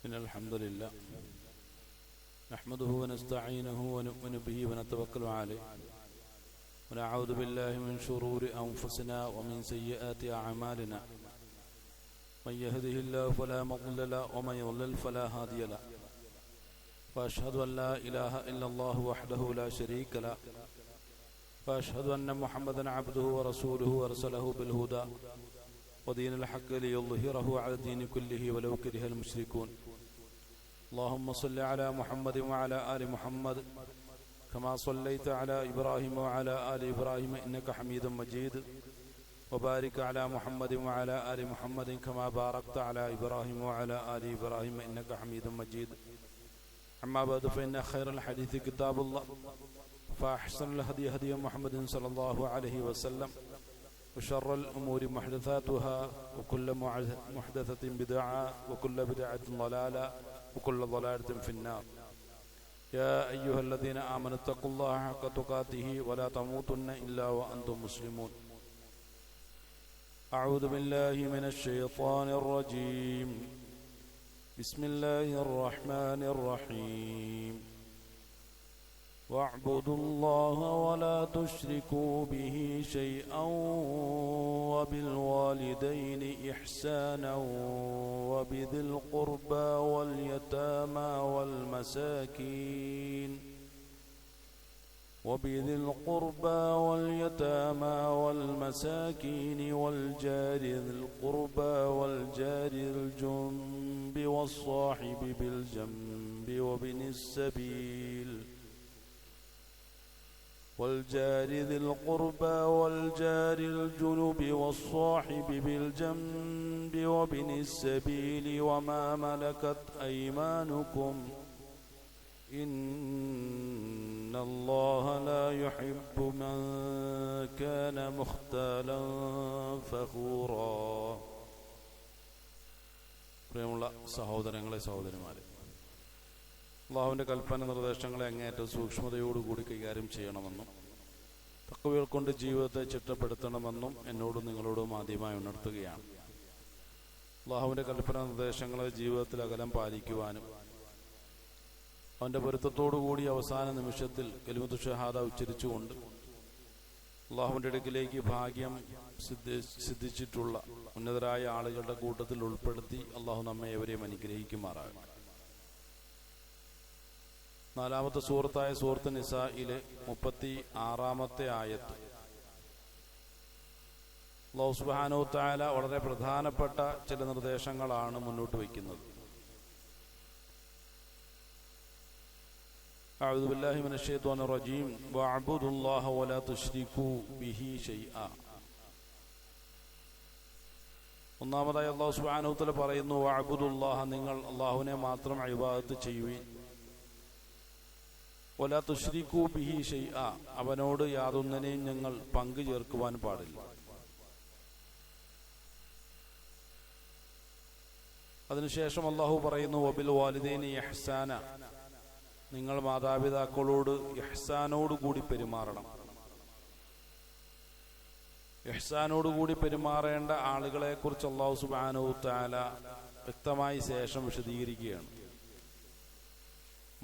إن الحمد لله نحمده ونستعينه ونؤمن به ونتوكل عليه ونعوذ بالله من شرور أنفسنا ومن سيئات أعمالنا من يهده الله فلا مضل له ومن يضلل فلا هادي له وأشهد أن لا إله إلا الله وحده لا شريك له وأشهد أن محمدا عبده ورسوله أرسله بالهدى ودين الحق ليظهره على الدين كله ولو كره المشركون اللهم صل على محمد وعلى آل محمد كما صليت على إبراهيم وعلى آل إبراهيم إنك حميد مجيد وبارك على محمد وعلى آل محمد كما باركت على إبراهيم وعلى آل إبراهيم إنك حميد مجيد أما بعد فإن خير الحديث كتاب الله فأحسن الهدي هدي محمد صلى الله عليه وسلم وشر الأمور محدثاتها وكل محدثة بدعة وكل بدعة ضلالة وكل ضلالة في النار يا أيها الذين آمنوا اتقوا الله حق تقاته ولا تموتن إلا وأنتم مسلمون أعوذ بالله من الشيطان الرجيم بسم الله الرحمن الرحيم واعبدوا الله ولا تشركوا به شيئا وبالوالدين إحسانا وبذي القربى واليتامى والمساكين والجار ذي القربى والجار الجنب والصاحب بالجنب وابن السبيل والجار ذي القربى والجار الجنب والصاحب بالجنب وابن السبيل وما ملكت أيمانكم إن الله لا يحب من كان مختالا فخورا. പ്രിയമുള്ള സഹോദരങ്ങളെ സഹോദരിമാരെ, അള്ളാഹുവിൻ്റെ കൽപ്പന നിർദ്ദേശങ്ങളെ അങ്ങേയറ്റം സൂക്ഷ്മതയോടുകൂടി കൈകാര്യം ചെയ്യണമെന്നും തഖ്വകൾ കൊണ്ട് ജീവിതത്തെ ചിട്ടപ്പെടുത്തണമെന്നും എന്നോടും നിങ്ങളോടും ആദ്യമായി ഉണർത്തുകയാണ്. അള്ളാഹുവിൻ്റെ കൽപ്പന നിർദ്ദേശങ്ങളെ ജീവിതത്തിൽ അകലം പാലിക്കുവാനും അവൻ്റെ പൊരുത്തത്തോടുകൂടി അവസാന നിമിഷത്തിൽ കലിമത്തു ഷഹാദ ഉച്ചരിച്ചുകൊണ്ട് അള്ളാഹുവിൻ്റെ അടുക്കിലേക്ക് ഭാഗ്യം സിദ്ധിച്ചിട്ടുള്ള ഉന്നതരായ ആളുകളുടെ കൂട്ടത്തിൽ ഉൾപ്പെടുത്തി അള്ളാഹു നമ്മെ എവരെയും അനുഗ്രഹിക്കുമാറാകും. നാലാമത്തെ സൂറത്തായ സൂറത്ത് നിസായിലെ 36-ാമത്തെ ആയത്ത് അല്ലാഹു സുബ്ഹാനഹു വ തആല വളരെ പ്രധാനപ്പെട്ട ചില നിർദ്ദേശങ്ങളാണ് മുന്നോട്ട് വയ്ക്കുന്നത്. അഊദു ബില്ലാഹി മിനശ് ശൈത്വാനിർ റജീം വഅബ്ദുല്ലാഹ വലാ തുശ്രികൂ ബിഹി ശൈആ. ഒന്നാമതായി അല്ലാഹു സുബ്ഹാനഹു വ തആല പറയുന്നു, വഅബ്ദുല്ലാഹ, നിങ്ങൾ അല്ലാഹുവിനെ മാത്രം ഇബാദത്ത് ചെയ്യുവിൻ. വലാ തുശ്രികൂ ബിഹി ശൈആ, അവനോട് യാതൊന്നിനെയും ഞങ്ങൾ പങ്കു ചേർക്കുവാൻ പാടില്ല. അതിനുശേഷം അല്ലാഹു പറയുന്നു, വബിൽ വാലിദൈനി ഇഹ്സാന, നിങ്ങൾ മാതാപിതാക്കളോട് ഇഹ്സാനോടുകൂടി പെരുമാറണം. ഇഹ്സാനോടുകൂടി പെരുമാറേണ്ട ആളുകളെ കുറിച്ച് അല്ലാഹു സുബ്ഹാനഹു വ തആല വ്യക്തമായി ശേഷം വിശദീകരിക്കുകയാണ്.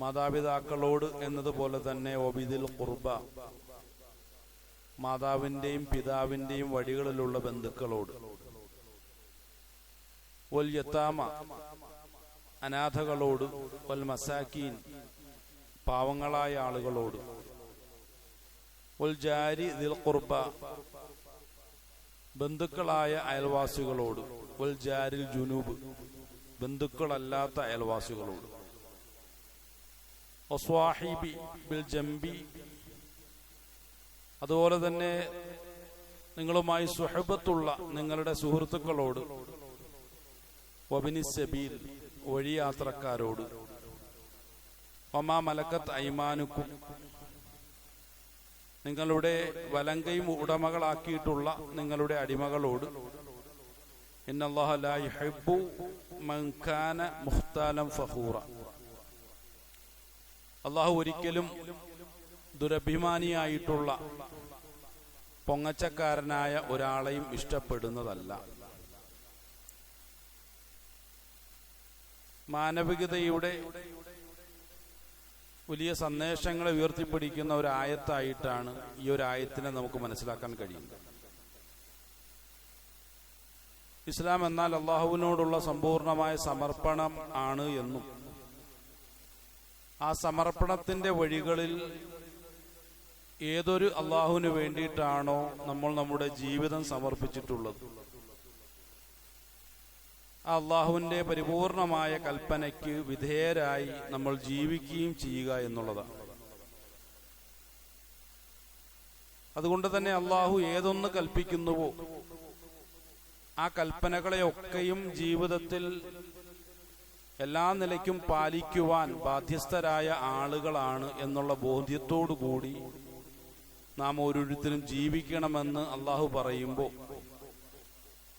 മാതാപിതാക്കളോട് എന്നതുപോലെ തന്നെ വബിദിൽ ഖുർബ, മാതാവിൻ്റെയും പിതാവിൻ്റെയും വഴികളിലുള്ള ബന്ധുക്കളോട്, വൽ യതാമ, അനാഥകളോട്, വൽ മസാക്കീൻ, പാവങ്ങളായ ആളുകളോട്, വൽ ജാരി ദിൽ ഖുർബ, ബന്ധുക്കളായ അയൽവാസികളോട്, വൽ ജാരിൽ ജുനൂബ്, ബന്ധുക്കളല്ലാത്ത അയൽവാസികളോട്, വസ്വാഹിബി ബിൽ ജംബി, അതുപോലെ തന്നെ നിങ്ങളുമായി സുഹബത്തുള്ള നിങ്ങളുടെ സുഹൃത്തുക്കളോട്, വബിനി സബീൽ, വഴിയാത്രക്കാരോട്, വമാ മലക്കത്ത് ഐമാനുക്കും, നിങ്ങളുടെ വലങ്കയും ഉടമകളാക്കിയിട്ടുള്ള നിങ്ങളുടെ അടിമകളോട്, ഇന്നല്ലാഹ ലാ യുഹിബ്ബു മൻ കാന മുഖ്താലൻ ഫഖൂറ, അള്ളാഹു ഒരിക്കലും ദുരഭിമാനിയായിട്ടുള്ള പൊങ്ങച്ചക്കാരനായ ഒരാളെയും ഇഷ്ടപ്പെടുന്നതല്ല. മാനവികതയുടെ വലിയ സന്ദേശങ്ങളെ ഉയർത്തിപ്പിടിക്കുന്ന ഒരു ആയത്തായിട്ടാണ് ഈ ഒരു ആയത്തിനെ നമുക്ക് മനസ്സിലാക്കാൻ കഴിയുന്നത്. ഇസ്ലാം എന്നാൽ അള്ളാഹുവിനോടുള്ള സമ്പൂർണമായ സമർപ്പണം ആണ് എന്നും ആ സമർപ്പണത്തിന്റെ വഴികളിൽ ഏതൊരു അള്ളാഹുവിന് വേണ്ടിയിട്ടാണോ നമ്മൾ നമ്മുടെ ജീവിതം സമർപ്പിച്ചിട്ടുള്ളത്, ആ അള്ളാഹുവിന്റെ പരിപൂർണമായ കൽപ്പനയ്ക്ക് വിധേയരായി നമ്മൾ ജീവിക്കുകയും ചെയ്യുക എന്നുള്ളതാണ്. അതുകൊണ്ട് തന്നെ അള്ളാഹു ഏതൊന്ന് കൽപ്പിക്കുന്നുവോ ആ കൽപ്പനകളെയൊക്കെയും ജീവിതത്തിൽ എല്ലാ നിലയ്ക്കും പാലിക്കുവാൻ ബാധ്യസ്ഥരായ ആളുകളാണ് എന്നുള്ള ബോധ്യത്തോടു കൂടി നാം ഓരോരുത്തരും ജീവിക്കണമെന്ന് അള്ളാഹു പറയുമ്പോൾ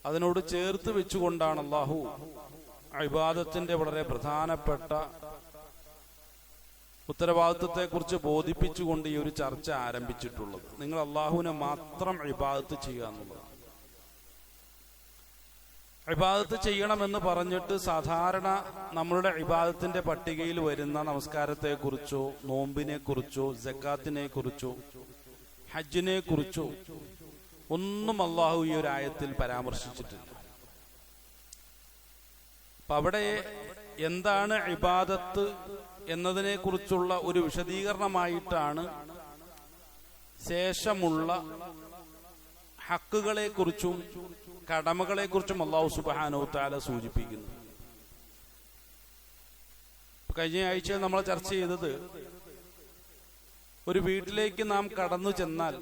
അതിനോട് ചേർത്ത് വെച്ചുകൊണ്ടാണ് അള്ളാഹു ഇബാദത്തിന്റെ വളരെ പ്രധാനപ്പെട്ട ഉത്തരവാദിത്വത്തെക്കുറിച്ച് ബോധിപ്പിച്ചുകൊണ്ട് ഈ ഒരു ചർച്ച ആരംഭിച്ചിട്ടുള്ളത്. നിങ്ങൾ അള്ളാഹുവിനെ മാത്രം ഇബാദത്ത് ചെയ്യുക എന്നുള്ളതാണ്. ഇബാദത്ത് ചെയ്യണമെന്ന് പറഞ്ഞിട്ട് സാധാരണ നമ്മളുടെ ഇബാദത്തിന്റെ പട്ടികയിൽ വരുന്ന നമസ്കാരത്തെക്കുറിച്ചോ നോമ്പിനെ കുറിച്ചോ സക്കാത്തിനെ കുറിച്ചോ ഹജ്ജിനെ കുറിച്ചോ ഒന്നും അള്ളാഹു ഈ ഒരു ആയത്തിൽ പരാമർശിച്ചിട്ടില്ല. അപ്പൊ അവിടെ എന്താണ് ഇബാദത്ത് എന്നതിനെ കുറിച്ചുള്ള ഒരു വിശദീകരണമായിട്ടാണ് ശേഷമുള്ള ഹക്കുകളെ കുറിച്ചും കടമകളെ കുറിച്ചും അല്ലാഹു സുബ്ഹാനഹു തആല സൂചിപ്പിക്കുന്നു. കഴിഞ്ഞ ആഴ്ച നമ്മൾ ചർച്ച ചെയ്തത്, ഒരു വീട്ടിലേക്ക് നാം കടന്നു ചെന്നാൽ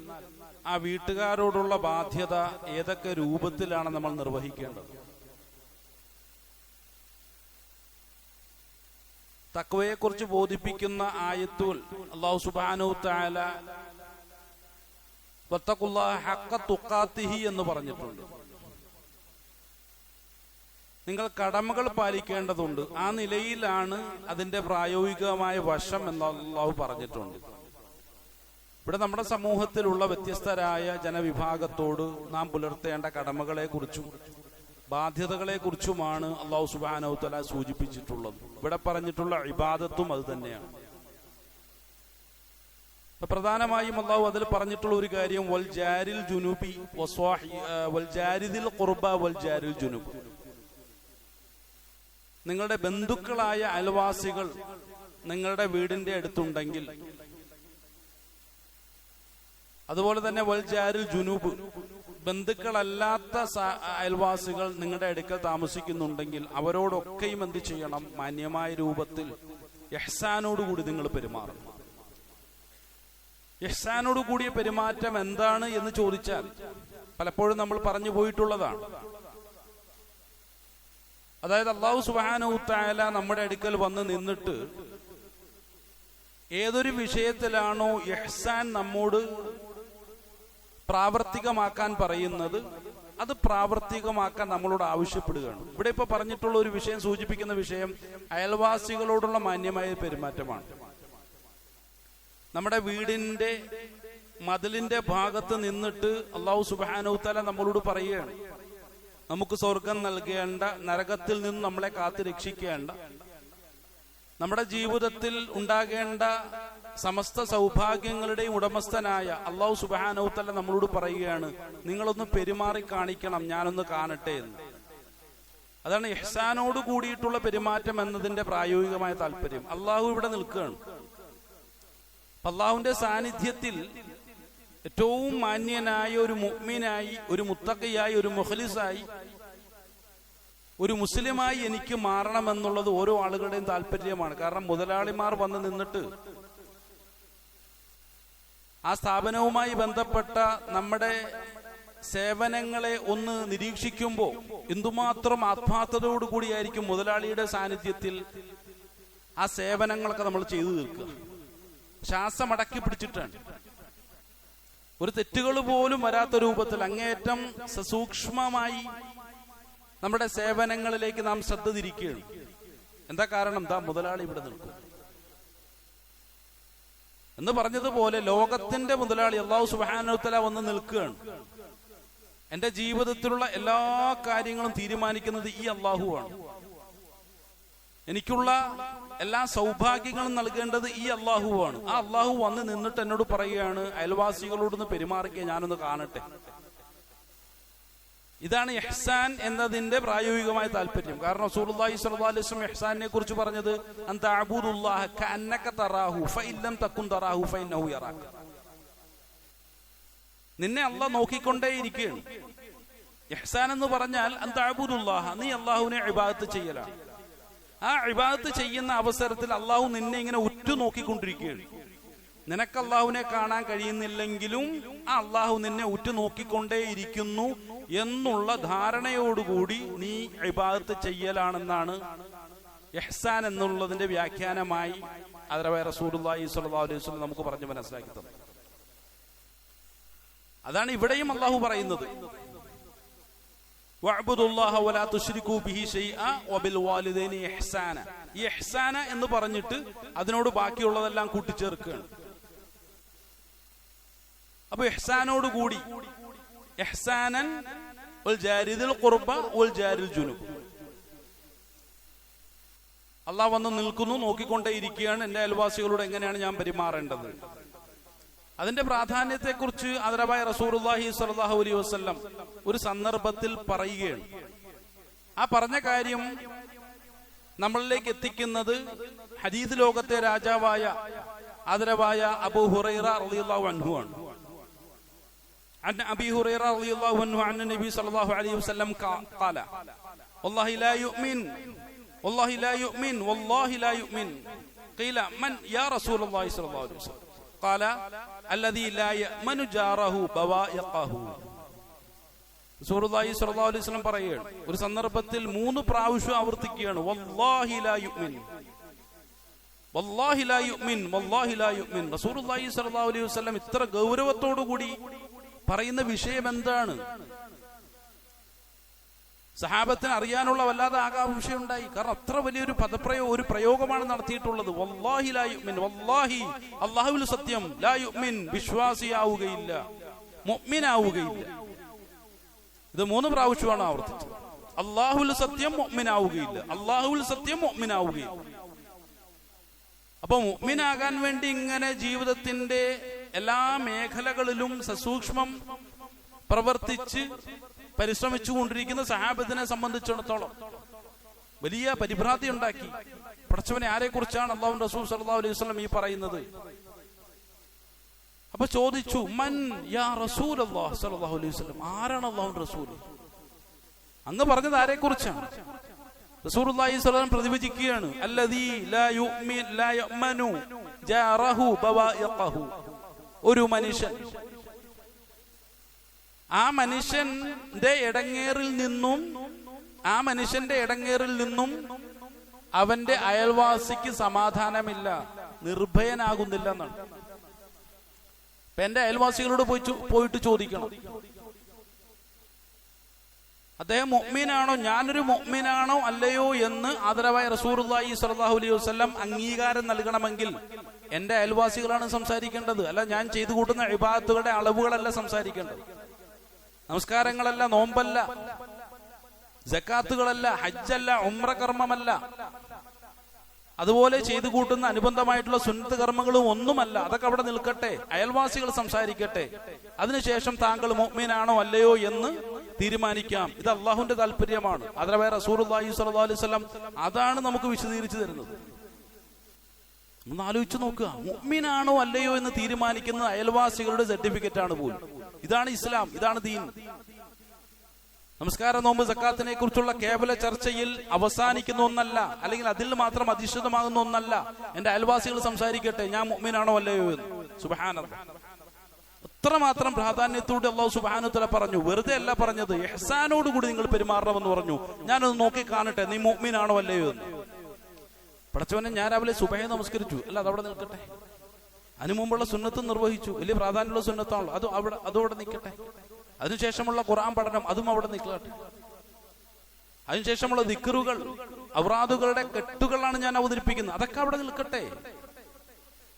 ആ വീട്ടുകാരോടുള്ള ബാധ്യത ഏതൊക്കെ രൂപത്തിലാണ് നമ്മൾ നിർവഹിക്കേണ്ടത്. തഖ്വയെ കുറിച്ച് ബോധിപ്പിക്കുന്ന ആയത്തുൽ അല്ലാഹു സുബ്ഹാനഹു തആല വത്തഖുല്ലാഹ ഹഖ്ഖ തുഖാതിഹി എന്ന് പറഞ്ഞിട്ടുണ്ട്. നിങ്ങൾ കടമകൾ പാലിക്കേണ്ടതുണ്ട്. ആ നിലയിലാണ് അതിന്റെ പ്രായോഗികമായ വശം എന്ന് അല്ലാഹു പറഞ്ഞിട്ടുണ്ട്. ഇവിടെ നമ്മുടെ സമൂഹത്തിലുള്ള വ്യത്യസ്തരായ ജനവിഭാഗത്തോട് നാം പുലർത്തേണ്ട കടമകളെ കുറിച്ചും ബാധ്യതകളെ കുറിച്ചുമാണ് അല്ലാഹു സുബ്ഹാനഹു തആല സൂചിപ്പിച്ചിട്ടുള്ളത്. ഇവിടെ പറഞ്ഞിട്ടുള്ള ഇബാദത്തും അത് തന്നെയാണ്. പ്രധാനമായും അല്ലാഹു അതിൽ പറഞ്ഞിട്ടുള്ള ഒരു കാര്യം വൽ ജാരിൽ ജുനൂബി വൽ ജാരിദിൽ ഖുർബ വൽ ജാരിൽ ജുനൂബ്, നിങ്ങളുടെ ബന്ധുക്കളായ അയൽവാസികൾ നിങ്ങളുടെ വീടിന്റെ അടുത്തുണ്ടെങ്കിൽ, അതുപോലെ തന്നെ വൽ ജാരിൽ ജുനൂബ്, ബന്ധുക്കളല്ലാത്ത അയൽവാസികൾ നിങ്ങളുടെ അടുക്കൽ താമസിക്കുന്നുണ്ടെങ്കിൽ അവരോടൊക്കെയും എന്ത് ചെയ്യണം? മാന്യമായ രൂപത്തിൽ ഇഹ്സാനോടുകൂടി നിങ്ങൾ പെരുമാറണം. ഇഹ്സാനോട് കൂടിയ പെരുമാറ്റം എന്താണ് എന്ന് ചോദിച്ചാൽ പലപ്പോഴും നമ്മൾ പറഞ്ഞു പോയിട്ടുള്ളതാണ്. അതായത് അല്ലാഹു സുബ്ഹാനഹു തആല നമ്മുടെ അടുക്കൽ വന്ന് നിന്നിട്ട് ഏതൊരു വിഷയത്തിലാണോ ഇഹ്സാൻ നമ്മോട് പ്രാവർത്തികമാക്കാൻ പറയുന്നത് അത് പ്രാവർത്തികമാക്കാൻ നമ്മളോട് ആവശ്യപ്പെടുകയാണ്. ഇവിടെ ഇപ്പൊ പറഞ്ഞിട്ടുള്ള ഒരു വിഷയം, സൂചിപ്പിക്കുന്ന വിഷയം അയൽവാസികളോടുള്ള മാന്യമായ പെരുമാറ്റമാണ്. നമ്മുടെ വീടിന്റെ മതിലിന്റെ ഭാഗത്ത് നിന്നിട്ട് അല്ലാഹു സുബ്ഹാനഹു തആല നമ്മളോട് പറയുകയാണ്, നമുക്ക് സ്വർഗം നൽകേണ്ട, നരകത്തിൽ നിന്ന് നമ്മളെ കാത്തു രക്ഷിക്കേണ്ട, നമ്മുടെ ജീവിതത്തിൽ ഉണ്ടാകേണ്ട സമസ്ത സൗഭാഗ്യങ്ങളുടെയും ഉടമസ്ഥനായ അല്ലാഹു സുബ്ഹാനഹു തആല നമ്മളോട് പറയുകയാണ്, നിങ്ങളൊന്ന് പെരുമാറി കാണിക്കണം, ഞാനൊന്ന് കാണട്ടെ എന്ന്. അതാണ് ഇഹ്സാനോട് കൂടിയിട്ടുള്ള പെരുമാറ്റം എന്നതിന്റെ പ്രായോഗികമായ താല്പര്യം. അല്ലാഹു ഇവിടെ നിൽക്കുകയാണ്. അല്ലാഹുവിന്റെ സാന്നിധ്യത്തിൽ ഏറ്റവും മാന്യനായ ഒരു മുഅ്മിനായി, ഒരു മുത്തഖിയായി, ഒരു മുഖ്ലിസായി, ഒരു മുസ്ലിമായി എനിക്ക് മാറണമെന്നുള്ളത് ഓരോ ആളുകളുടെയും താല്പര്യമാണ്. കാരണം മുതലാളിമാർ വന്ന് നിന്നിട്ട് ആ സ്ഥാപനവുമായി ബന്ധപ്പെട്ട നമ്മുടെ സേവനങ്ങളെ ഒന്ന് നിരീക്ഷിക്കുമ്പോൾ എന്തുമാത്രം ആത്മാർത്ഥതയോടുകൂടിയായിരിക്കും മുതലാളിയുടെ സാന്നിധ്യത്തിൽ ആ സേവനങ്ങളൊക്കെ നമ്മൾ ചെയ്തു തീർക്കുക. ശ്വാസമടക്കി പിടിച്ചിട്ടാണ്. ഒരു തെറ്റുകൾ പോലും വരാത്ത രൂപത്തിൽ അങ്ങേയറ്റം സസൂക്ഷ്മമായി നമ്മുടെ സേവനങ്ങളിലേക്ക് നാം ശ്രദ്ധ തിരിക്കുകയാണ്. എന്താ കാരണം? എന്താ മുതലാളി ഇവിടെ നിൽക്കും എന്ന് പറഞ്ഞതുപോലെ ലോകത്തിന്റെ മുതലാളി അല്ലാഹു സുബ്ഹാനഹു തആല വന്ന് നിൽക്കുകയാണ്. എന്റെ ജീവിതത്തിലുള്ള എല്ലാ കാര്യങ്ങളും തീരുമാനിക്കുന്നത് ഈ അല്ലാഹുവാണ്. എനിക്കുള്ള എല്ലാ സൗഭാഗ്യങ്ങളും നൽകേണ്ടത് ഈ അള്ളാഹുവാണ്. ആ അള്ളാഹു വന്ന് നിന്നിട്ട് എന്നോട് പറയുകയാണ്, അയൽവാസികളോടൊന്ന് പെരുമാറിക്കുക, ഞാനൊന്ന് കാണട്ടെ. ഇതാണ് ഇഹ്സാൻ എന്നതിന്റെ പ്രായോഗികമായ താല്പര്യം. കാരണം റസൂലുള്ളാഹി സ്വല്ലല്ലാഹു അലൈഹി വസല്ലം ഇഹ്സാനിനെ കുറിച്ച് പറഞ്ഞത് അൻ തഅബുദുല്ലാഹ കഅന്നക തറാഹു ഫഇൻ ലം തകുൻ തറാഹു ഫഇന്നഹു യറാക. നിന്നെ അല്ലാഹ് നോക്കിക്കൊണ്ടേയിരിക്കുകയാണ്. ഇഹ്സാൻ എന്ന് പറഞ്ഞാൽ അൻ തഅബുദുല്ലാഹ, നീ അല്ലാഹുവിനെ ഇബാദത്ത് ചെയ്യലാണ്. ആ ഇബാദത്ത് ചെയ്യുന്ന അവസരത്തിൽ അല്ലാഹു നിന്നെ ഇങ്ങനെ ഉറ്റു നോക്കിക്കൊണ്ടിരിക്കുകയാണ്. നിനക്ക് അല്ലാഹുവിനെ കാണാൻ കഴിയുന്നില്ലെങ്കിലും ആ അല്ലാഹു നിന്നെ ഉറ്റു നോക്കിക്കൊണ്ടേയിരിക്കുന്നു എന്നുള്ള ധാരണയോടുകൂടി നീ ഇബാദത്ത് ചെയ്യലാണെന്നാണ് ഇഹ്സാൻ എന്നുള്ളതിന്റെ വ്യാഖ്യാനമായി അതിരവായ റസൂലുള്ളാഹി സ്വല്ലല്ലാഹു അലൈഹി വസല്ലം നമുക്ക് പറഞ്ഞു മനസ്സിലാക്കി തന്നു. അതാണ് ഇവിടെയും അല്ലാഹു പറയുന്നത്, വഅബ്ദുല്ലാഹ വലാ തുശ്രികൂ ബിഹി ശൈഅ വബിൽ വാലിദൈനി ഇഹ്സാന. ഈ ഇഹ്സാന എന്ന് പറഞ്ഞിട്ട് അതിനോട് ബാക്കിയുള്ളതെല്ലാം കൂട്ടിച്ചേർക്കുകയാണ്. അപ്പൊ ഇഹ്സാനോട് കൂടി ഇഹ്സാനൻ വൽ ജാരിദിൽ ഖുർബ വൽ ജാരിൽ ജുനുബ്. അല്ലാഹു വന്ന് നിൽക്കുന്നു, നോക്കിക്കൊണ്ടേയിരിക്കുകയാണ്, എന്റെ അയൽവാസികളോട് എങ്ങനെയാണ് ഞാൻ പെരുമാറേണ്ടത്. അതിന്റെ പ്രാധാന്യത്തെക്കുറിച്ച് ആദരവായ റസൂലുള്ളാഹി സ്വല്ലല്ലാഹു അലൈഹി വസല്ലം ഒരു സന്ദർഭത്തിൽ പറയുകയാണ്. ആ പറഞ്ഞ കാര്യം നമ്മളിലേക്ക് എത്തിക്കുന്നത് ഹദീസ് ലോകത്തെ രാജാവായ ആദരവായ അബൂ ഹുറൈറ റളിയല്ലാഹു അൻഹു ആണ്. عن أبي هريرة رضي الله عنه عن النبي صلى الله عليه وسلم قال والله لا يؤمن والله لا يؤمن والله لا يؤمن. قيل من يا رسول الله صلى الله عليه وسلم؟ قال الذي لا يأمن جاره بوائقه. റസൂലുള്ളാഹി സ്വല്ലല്ലാഹു അലൈഹി വസല്ലം പറയുകയാണ്, ഒരു സന്ദർഭത്തിൽ 3 പ്രാവശ്യം ആവർത്തിക്കുകയാണ്, വല്ലാഹി ലാ യുഅ്മിൻ വല്ലാഹി ലാ യുഅ്മിൻ വല്ലാഹി ലാ യുഅ്മിൻ. റസൂലുള്ളാഹി സ്വല്ലല്ലാഹു അലൈഹി വസല്ലം ഇത്ര ഗൗരവത്തോടു കൂടി പറയുന്ന വിഷയം എന്താണ്? സഹാബത്തിന് അറിയാനുള്ള വല്ലാതെ ആകാംക്ഷ ഉണ്ടായി. കാരണം അത്ര വലിയൊരു ഒരു പ്രയോഗമാണ് നടത്തിയിട്ടുള്ളത്. വല്ലാഹി ലാ യുഅ്മിൻ, വല്ലാഹി അല്ലാഹുവിൽ സത്യം, ലാ യുഅ്മിൻ വിശ്വാസിയാവുകയില്ല, മുഅ്മിനാവുകയില്ല. ഇത് 3 പ്രാവശ്യമാണ് ആവർത്തിച്ചത്. അല്ലാഹുവിൽ സത്യം, മുഅ്മിനാവുകയില്ല, അല്ലാഹുവിൽ സത്യം, മുഅ്മിനാവുകയില്ല. അപ്പൊ മുഅ്മിനാകാൻ വേണ്ടി ഇങ്ങനെ ജീവിതത്തിന്റെ എല്ലാ മേഖലകളിലും സസൂക്ഷ്മം പ്രവർത്തിച്ച് പരിശ്രമിച്ചു കൊണ്ടിരിക്കുന്ന സഹാബത്തിനെ സംബന്ധിച്ചിടത്തോളം വലിയ പരിഭ്രാന്തി ഉണ്ടാക്കി. പടച്ചവനെ, ആരെക്കുറിച്ചാണ് അല്ലാഹുവിന്റെ റസൂൽ സ്വല്ലല്ലാഹു അലൈഹി വസല്ലം ഈ പറയുന്നത്? അപ്പൊ ചോദിച്ചു, മൻ യാ റസൂലല്ലാഹ് സ്വല്ലല്ലാഹു അലൈഹി വസല്ലം, ആരാണ് അല്ലാഹുവിന്റെ റസൂൽ? അങ്ങ് പറഞ്ഞത് ആരെക്കുറിച്ചാണ്? റസൂലുള്ളാഹി സ്വല്ലല്ലാഹു അലൈഹി വസല്ലം പ്രതിവചിക്കുകയാണ്, അല്ലദീ ലാ യുഅ്മിൻ ലാ യഅ്മനു ജാറഹു ബവായിഖഹു. ഒരു മനുഷ്യൻ, ആ മനുഷ്യന്റെ ഇടങ്ങേറിൽ നിന്നും അവന്റെ അയൽവാസിക്ക് സമാധാനമില്ല, നിർഭയനാകുന്നില്ല എന്നാണ്. അപ്പൊ എന്റെ അയൽവാസികളോട് പോയിട്ട് ചോദിക്കണം, അദ്ദേഹം മുഅ്മിനാണോ, ഞാനൊരു മുഅ്മിനാണോ അല്ലയോ എന്ന് ആദരവായ റസൂലുള്ളാഹി സ്വല്ലല്ലാഹു അലൈഹി വസല്ലം അംഗീകാരം നൽകണമെങ്കിൽ എന്റെ അയൽവാസികളാണ് സംസാരിക്കേണ്ടത്. അല്ല ഞാൻ ചെയ്തു കൂട്ടുന്ന ഇബാദത്തുകളുടെ അളവുകളല്ല സംസാരിക്കേണ്ടത്, നമസ്കാരങ്ങളല്ല, നോമ്പല്ല, സക്കാത്തുകളല്ല, ഹജ്ജല്ല, ഉംറ കർമ്മമല്ല, അതുപോലെ ചെയ്തു കൂട്ടുന്ന അനുബന്ധമായിട്ടുള്ള സുന്നത്ത് കർമ്മങ്ങളും ഒന്നുമല്ല. അതൊക്കെ അവിടെ നിൽക്കട്ടെ, അയൽവാസികൾ സംസാരിക്കട്ടെ. അതിനുശേഷം താങ്കൾ മുഅ്മിനാണോ അല്ലയോ എന്ന് തീരുമാനിക്കാം. ഇത് അള്ളാഹുവിന്റെ താല്പര്യമാണ്. അതിലവേ റസൂലുള്ളാഹി സ്വല്ലല്ലാഹു അലൈഹി വസല്ലം അതാണ് നമുക്ക് വിശദീകരിച്ചു തരുന്നത്. ഒന്ന് ആലോചിച്ച് നോക്കുക, മുഅ്മിനാണോ അല്ലയോ എന്ന് തീരുമാനിക്കുന്നത് അയൽവാസികളുടെ സർട്ടിഫിക്കറ്റ് ആണ് പോലും. ഇതാണ് ഇസ്ലാം, ഇതാണ് ദീൻ. നമസ്കാര, നോമ്പ്, സക്കാത്തിനെ കുറിച്ചുള്ള കേവല ചർച്ചയിൽ അവസാനിക്കുന്ന ഒന്നല്ല, അല്ലെങ്കിൽ അതിൽ മാത്രം അധിഷ്ഠിതമാകുന്ന ഒന്നല്ല. എന്റെ അയൽവാസികൾ സംസാരിക്കട്ടെ, ഞാൻ മുഅ്മിനാണോ അല്ലയോ എന്ന്. സുബ്ഹാനല്ലാഹ്, അത്രമാത്രം പ്രാധാന്യത്തോടെ അല്ലാഹു സുബ്ഹാനഹു വതആല പറഞ്ഞു. വെറുതെ അല്ല പറഞ്ഞത്, ഇഹ്സാനോടുകൂടി നിങ്ങൾ പെരുമാറണമെന്ന് പറഞ്ഞു. ഞാനൊന്ന് നോക്കി കാണട്ടെ, നീ മുഅ്മിനാണോ അല്ലയോ എന്ന്. പടച്ചവനെ, ഞാൻ രാവിലെ സുബഹി നമസ്കരിച്ചു, അല്ല അതവിടെ നിൽക്കട്ടെ. അതിനു മുമ്പുള്ള സുന്നത്ത് നിർവഹിച്ചു, വലിയ പ്രാധാന്യമുള്ള സുന്നത്താണല്ലോ, അതവിടെ നിൽക്കട്ടെ. അതിനുശേഷമുള്ള ഖുർആൻ പഠനം, അതും അവിടെ നിൽക്കട്ടെ. അതിനുശേഷമുള്ള ദിക്റുകൾ, ഔറാദുകളുടെ കെട്ടുകളാണ് ഞാൻ അവതരിപ്പിക്കുന്നത്, അതൊക്കെ അവിടെ നിൽക്കട്ടെ.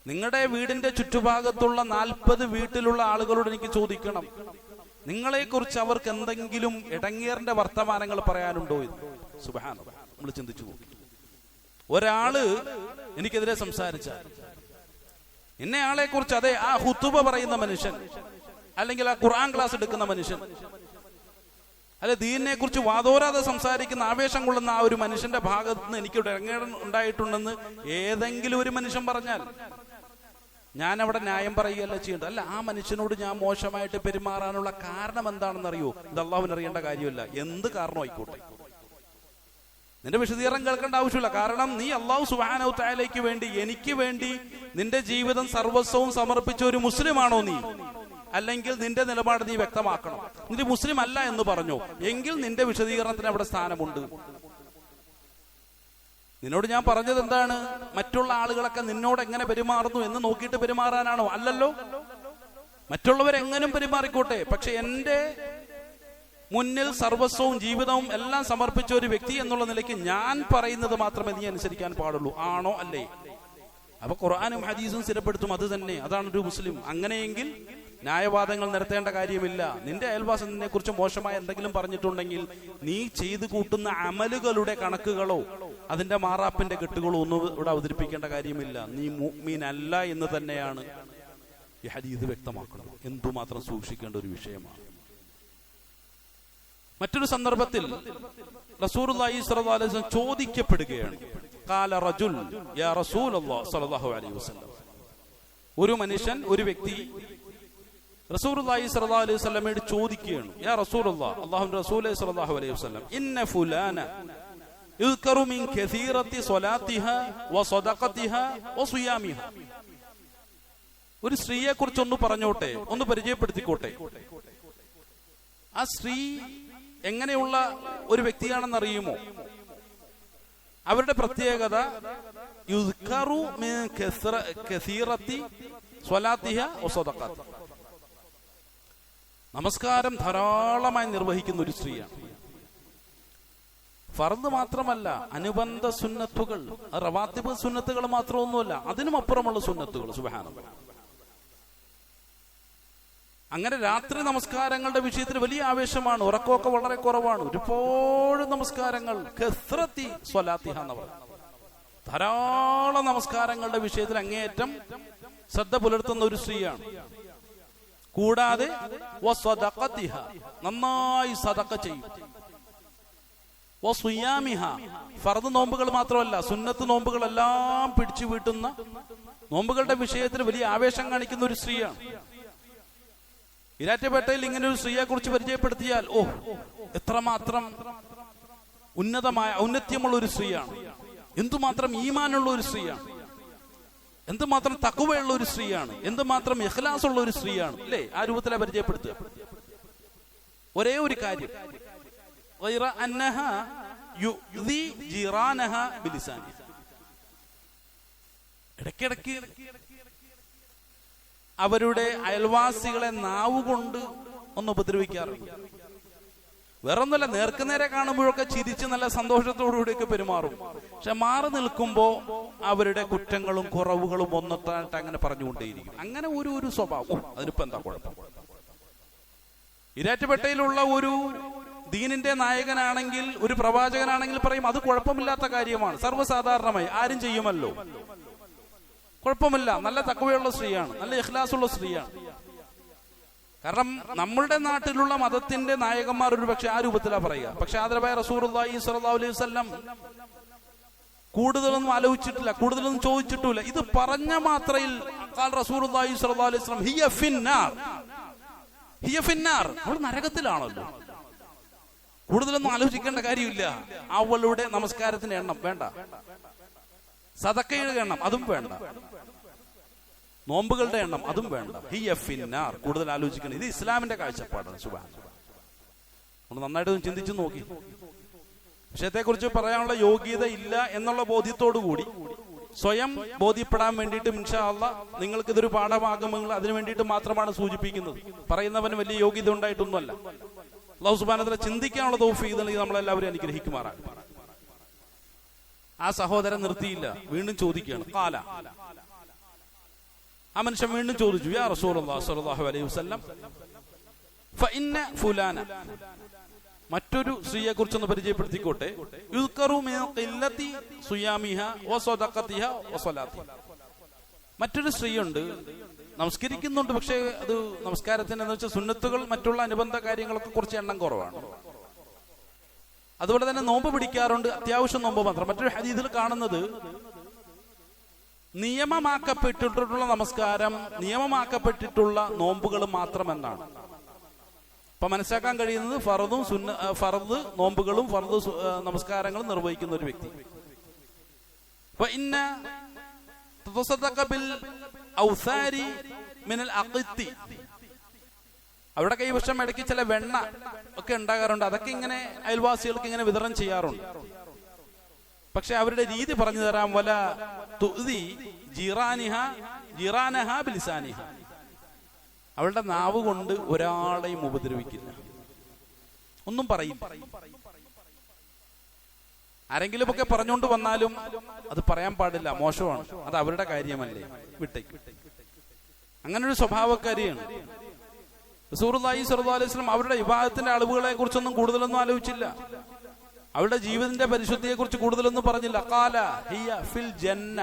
നിങ്ങളുടെ വീടിന്റെ ചുറ്റുഭാഗത്തുള്ള 40 വീട്ടിലുള്ള ആളുകളോട് എനിക്ക് ചോദിക്കണം, നിങ്ങളെ കുറിച്ച് അവർക്ക് എന്തെങ്കിലും ഇടങ്ങേറിന്റെ വർത്തമാനങ്ങൾ പറയാനുണ്ടോ എന്ന്. സുബ്ഹാനല്ലാഹ്, നമ്മൾ ചിന്തിച്ചു നോക്കി. ഒരാള് എനിക്കെതിരെ സംസാരിച്ചാൽ, ഇന്നയാളെ കുറിച്ച്, അതെ ആ ഹുതുബ പറയുന്ന മനുഷ്യൻ, അല്ലെങ്കിൽ ആ ഖുർആൻ ക്ലാസ് എടുക്കുന്ന മനുഷ്യൻ, അല്ലെ ദീനിനെ കുറിച്ച് വാതോരാതെ സംസാരിക്കുന്ന, ആവേശം കൊള്ളുന്ന ആ ഒരു മനുഷ്യന്റെ ഭാഗത്ത് നിന്ന് എനിക്ക് ഇടങ്ങേറ് ഉണ്ടായിട്ടുണ്ടെന്ന് ഏതെങ്കിലും ഒരു മനുഷ്യൻ പറഞ്ഞാൽ ഞാൻ അവിടെ ന്യായം പറയുകയല്ല ചെയ്യേണ്ടത്. അല്ല, ആ മനുഷ്യനോട് ഞാൻ മോശമായിട്ട് പെരുമാറാനുള്ള കാരണം എന്താണെന്ന് അറിയോ? ഇത് അള്ളാഹുവിന് അറിയേണ്ട കാര്യമല്ല, എന്ത് കാരണം ആയിക്കോട്ടെ. നിന്റെ വിശദീകരണം കേൾക്കേണ്ട ആവശ്യമില്ല. കാരണം നീ അള്ളാഹു സുബ്ഹാനഹു തആലയ്ക്ക് വേണ്ടി, എനിക്ക് വേണ്ടി നിന്റെ ജീവിതം സർവസ്വവും സമർപ്പിച്ച ഒരു മുസ്ലിമാണോ നീ? അല്ലെങ്കിൽ നിന്റെ നിലപാട് നീ വ്യക്തമാക്കണം. നിന്റെ മുസ്ലിം അല്ല എന്ന് പറഞ്ഞോ, എങ്കിൽ നിന്റെ വിശദീകരണത്തിന് അവിടെ സ്ഥാനമുണ്ട്. നിന്നോട് ഞാൻ പറഞ്ഞത് എന്താണ്? മറ്റുള്ള ആളുകളൊക്കെ നിന്നോട് എങ്ങനെ പെരുമാറുന്നു എന്ന് നോക്കിയിട്ട് പെരുമാറാനാണോ? അല്ലല്ലോ. മറ്റുള്ളവരെങ്ങനും പെരുമാറിക്കോട്ടെ, പക്ഷെ എന്റെ മുന്നിൽ സർവസ്വവും ജീവിതവും എല്ലാം സമർപ്പിച്ച ഒരു വ്യക്തി എന്നുള്ള നിലയ്ക്ക് ഞാൻ പറയുന്നത് മാത്രമേ നീ അനുസരിക്കാൻ പാടുള്ളൂ. ആണോ അല്ലേ? അപ്പൊ ഖുർആനും ഹദീസും സ്ഥിരപ്പെടുത്തും അത് തന്നെ. അതാണ് ഒരു മുസ്ലിം. അങ്ങനെയെങ്കിൽ ന്യായവാദങ്ങൾ നിരത്തേണ്ട കാര്യമില്ല. നിന്റെ അയൽവാസിനെ കുറിച്ച് മോശമായി എന്തെങ്കിലും പറഞ്ഞിട്ടുണ്ടെങ്കിൽ നീ ചെയ്തു കൂട്ടുന്ന അമലുകളുടെ കണക്കുകളോ അതിന്റെ മാറാപ്പിന്റെ കെട്ടുകളോ ഒന്നും ഇവിടെ അവതരിപ്പിക്കേണ്ട കാര്യമില്ല. നീ മുഅ്മിൻ അല്ല എന്ന് തന്നെയാണ് ഈ ഹദീസ് വ്യക്തമാക്കുന്നത്. എന്തുമാത്രം സൂക്ഷിക്കേണ്ട ഒരു വിഷയമാണ്. മറ്റൊരു സന്ദർഭത്തിൽ റസൂലുള്ളാഹി സ്വല്ലല്ലാഹു അലൈഹി വസല്ലം ചോദിക്കപ്പെടുകയാണ്. ഖാല റജുൽ യാ റസൂലല്ലാഹി സ്വല്ലല്ലാഹു അലൈഹി വസല്ലം. ഒരു മനുഷ്യൻ, ഒരു വ്യക്തി റസൂലുള്ളാഹി സ്വല്ലല്ലാഹു അലൈഹി വസല്ലമയോട് ചോദിക്കുകയാണ്, യാ റസൂലല്ലാഹ്, അല്ലാഹുവിന്റെ റസൂലേ സ്വല്ലല്ലാഹു അലൈഹി വസല്ലം, ഇന്ന ഫുലാന യുദ്കറു മിൻ കസീറത്തി സ്വലാത്തിഹാ വസദഖത്തിഹാ വസിയാമിഹാ. ഒരു സ്ത്രീയെ കുറിച്ച് ഒന്ന് പറഞ്ഞോട്ടെ, ഒന്ന് പരിചയപ്പെടുത്തിക്കോട്ടെ. ആ സ്ത്രീ എങ്ങനെയുള്ള ഒരു വ്യക്തിയാണെന്ന് അറിയുമോ? അവരുടെ പ്രത്യേകത യുദ്കറു മിൻ കസീറത്തി സ്വലാത്തിഹാ വസദഖത്തിഹാ. നമസ്കാരം ധാരാളമായി നിർവഹിക്കുന്ന ഒരു സ്ത്രീയാണ്. ഫർദ് മാത്രമല്ല, അനുബന്ധ സുന്നത്തുകൾ, റവാത്തിബ് സുന്നത്തുകൾ മാത്രമൊന്നുമല്ല, അതിനും അപ്പുറമുള്ള സുന്നത്തുകൾ. സുബ്ഹാനല്ലാഹ്. അങ്ങനെ രാത്രി നമസ്കാരങ്ങളുടെ വിഷയത്തിൽ വലിയ ആവേശമാണ്. ഉറക്കമൊക്കെ വളരെ കുറവാണ്. ഒരുപാട് നമസ്കാരങ്ങൾ, കസ്റത്തി സ്വലാത്തിഹ എന്ന് പറയും. ധാരാളം നമസ്കാരങ്ങളുടെ വിഷയത്തിൽ അങ്ങേയറ്റം ശ്രദ്ധ പുലർത്തുന്ന ഒരു സ്ത്രീയാണ്. കൂടാതെ നന്നായി സദഖ ചെയ്യും. ഫർദ് നോമ്പുകൾ മാത്രമല്ല, സുന്നത്ത് നോമ്പുകളെല്ലാം പിടിച്ചു വീട്ടുന്ന, നോമ്പുകളുടെ വിഷയത്തിൽ വലിയ ആവേശം കാണിക്കുന്ന ഒരു സ്ത്രീയാണ്. ഇരാറ്റുപേട്ടയിൽ ഇങ്ങനെ ഒരു സ്ത്രീയെ കുറിച്ച് പരിചയപ്പെടുത്തിയാൽ ഓ, എത്രമാത്രം ഉന്നതമായ ഔന്നത്യമുള്ള ഒരു സ്ത്രീയാണ്, എന്തുമാത്രം ഈമാനുള്ള ഒരു സ്ത്രീയാണ്, എന്തുമാത്രം തഖ്വയുള്ള ഒരു സ്ത്രീയാണ്, എന്തുമാത്രം ഇഖ്ലാസ് ഉള്ള ഒരു സ്ത്രീയാണ്, അല്ലേ? ആ രൂപത്തിലെ പരിചയപ്പെടുത്തുക. ഒരേ ഒരു കാര്യം, ഇടയ്ക്കിടയ്ക്ക് അവരുടെ അയൽവാസികളെ നാവുകൊണ്ട് ഒന്ന് ഉപദ്രവിക്കാറുണ്ട്. വേറൊന്നുമല്ല, നേർക്കുനേരെ കാണുമ്പോഴൊക്കെ ചിരിച്ച് നല്ല സന്തോഷത്തോടുകൂടിയൊക്കെ പെരുമാറും. പക്ഷെ മാറി നിൽക്കുമ്പോ അവരുടെ കുറ്റങ്ങളും കുറവുകളും ഒന്നൊത്തായിട്ട് അങ്ങനെ പറഞ്ഞുകൊണ്ടേയിരിക്കും. അങ്ങനെ ഒരു സ്വഭാവം. അതിനിപ്പോ എന്താ കുഴപ്പം? ഇരാറ്റുപേട്ടയിലുള്ള ഒരു ദീനിന്റെ നായകനാണെങ്കിൽ, ഒരു പ്രവാചകനാണെങ്കിൽ പറയും അത് കുഴപ്പമില്ലാത്ത കാര്യമാണ്, സർവ്വസാധാരണമായി ആരും ചെയ്യുമല്ലോ, കുഴപ്പമില്ല, നല്ല തഖ്വയുള്ള സ്ത്രീയാണ്, നല്ല ഇഖ്ലാസുള്ള സ്ത്രീയാണ്. കാരണം നമ്മളുടെ നാട്ടിലുള്ള മതത്തിന്റെ നായകന്മാർ ഒരു പക്ഷെ ആ രൂപത്തിലാണ് പറയുക. പക്ഷെ ആദരവായ റസൂലുള്ളാഹി സ്വല്ലല്ലാഹു അലൈഹി വസല്ലം കൂടുതലൊന്നും ആലോചിച്ചിട്ടില്ല, കൂടുതലൊന്നും ചോദിച്ചിട്ടില്ല. ഇത് പറഞ്ഞ മാത്രയിൽ ഖാൽ റസൂലുള്ളാഹി സ്വല്ലല്ലാഹു അലൈഹി വസല്ലം ഹിയ ഫിന്നാർ, ഹിയ ഫിന്നാർ, അവൾ നരകത്തിലാണല്ലോ. കൂടുതലൊന്നും ആലോചിക്കേണ്ട കാര്യമില്ല. അവളുടെ നമസ്കാരത്തിന്റെ എണ്ണം വേണ്ട, സദഖയുടെ എണ്ണം അതും വേണ്ട, നോമ്പുകളുടെ എണ്ണം അതും വേണ്ട. ഹിയ ഫിന്നാർ, കൂടുതൽ ആലോചിക്കണം. ഇത് ഇസ്ലാമിന്റെ കാഴ്ചപ്പാടാണ്. സുബ്ഹാനല്ലാഹ്. നമ്മൾ നന്നായിട്ട് ചിന്തിച്ചു നോക്കി. വിഷയത്തെക്കുറിച്ച് പറയാനുള്ള യോഗ്യത ഇല്ല എന്നുള്ള ബോധ്യത്തോടുകൂടി സ്വയം ബോധ്യപ്പെടാൻ വേണ്ടിയിട്ട് ഇൻഷാ അല്ലാഹ് നിങ്ങൾക്ക് ഇതൊരു പാഠമാകുമെങ്കിൽ അതിനു വേണ്ടിയിട്ട് മാത്രമാണ് സൂചിപ്പിക്കുന്നത്. പറയുന്നവന് വലിയ യോഗ്യത ഉണ്ടായിട്ടൊന്നുമല്ല. അല്ലാഹു സുബ്ഹാനഹു വ തആല ചിന്തിക്കാനുള്ള തൗഫീഖ് നൽകി നമ്മളെല്ലാവരും അനുഗ്രഹിക്കുമാറാണ്. ആ സഹോദരൻ നിർത്തിയില്ല, വീണ്ടും ചോദിക്കുകയാണ്. ഖാല, ആ മനുഷ്യൻ വീണ്ടും ചോദിച്ചു, യാ റസൂലുള്ളാഹി സ്വല്ലല്ലാഹു അലൈഹി വസല്ലം ഫഇന്ന ഫുലാന മറ്റൊരു സ്ത്രീയെ കുറിച്ചൊന്ന് പരിചയപ്പെടുത്തിക്കോട്ടെ. മറ്റൊരു സ്ത്രീയുണ്ട്, നമസ്കരിക്കുന്നുണ്ട്, പക്ഷേ അത് നമസ്കാരത്തിന് എന്ന് വെച്ചാൽ സുന്നത്തുകൾ മറ്റുള്ള അനുബന്ധ കാര്യങ്ങളൊക്കെ കുറച്ച് എണ്ണം കുറവാണ്. അതുപോലെ തന്നെ നോമ്പ് പിടിക്കാറുണ്ട്, അത്യാവശ്യം നോമ്പ് മാത്രം. മറ്റൊരു ഹദീസിൽ കാണുന്നത് നിയമമാക്കപ്പെട്ടിട്ടുള്ള നമസ്കാരം, നിയമമാക്കപ്പെട്ടിട്ടുള്ള നോമ്പുകൾ മാത്രമെന്നാണ്. അപ്പൊ മനസ്സിലാക്കാൻ കഴിയുന്നത് ഫർദ് നോമ്പുകളും ഫർദ് നമസ്കാരങ്ങളും നിർവഹിക്കുന്ന ഒരു വ്യക്തി. അവിടെ കൈവശം ഇടയ്ക്ക് ചില വെണ്ണ ഒക്കെ ഉണ്ടാകാറുണ്ട്. അതൊക്കെ ഇങ്ങനെ അയൽവാസികൾക്ക് ഇങ്ങനെ വിതരണം ചെയ്യാറുണ്ട്. പക്ഷെ അവരുടെ രീതി പറഞ്ഞു തരാം. വല തുഅ്ദി ജിറാനഹ ബിലിസാനിഹ. അവളുടെ നാവ് കൊണ്ട് ഒരാളെയും ഉപദ്രവിക്കില്ല, ഒന്നും പറയില്ല. ആരെങ്കിലും ഒക്കെ പറഞ്ഞുകൊണ്ട് വന്നാലും അത് പറയാൻ പാടില്ല, മോശമാണ്, അത് അവരുടെ കാര്യമല്ലേ, വിട്ടേക്ക്. അങ്ങനെ ഒരു സ്വഭാവക്കാരിയാണ്. റസൂലുള്ളാഹി സ്വല്ലല്ലാഹു അലൈഹി വസല്ലം അവരുടെ ഇബാദത്തിന്റെ അളവുകളെ കുറിച്ചൊന്നും കൂടുതലൊന്നും ആലോചിച്ചില്ല. അവരുടെ ജീവിതത്തിന്റെ പരിശുദ്ധിയെ കുറിച്ച് കൂടുതലൊന്നും പറഞ്ഞില്ല. ഖാല ഹിയ ഫിൽ ജന്ന,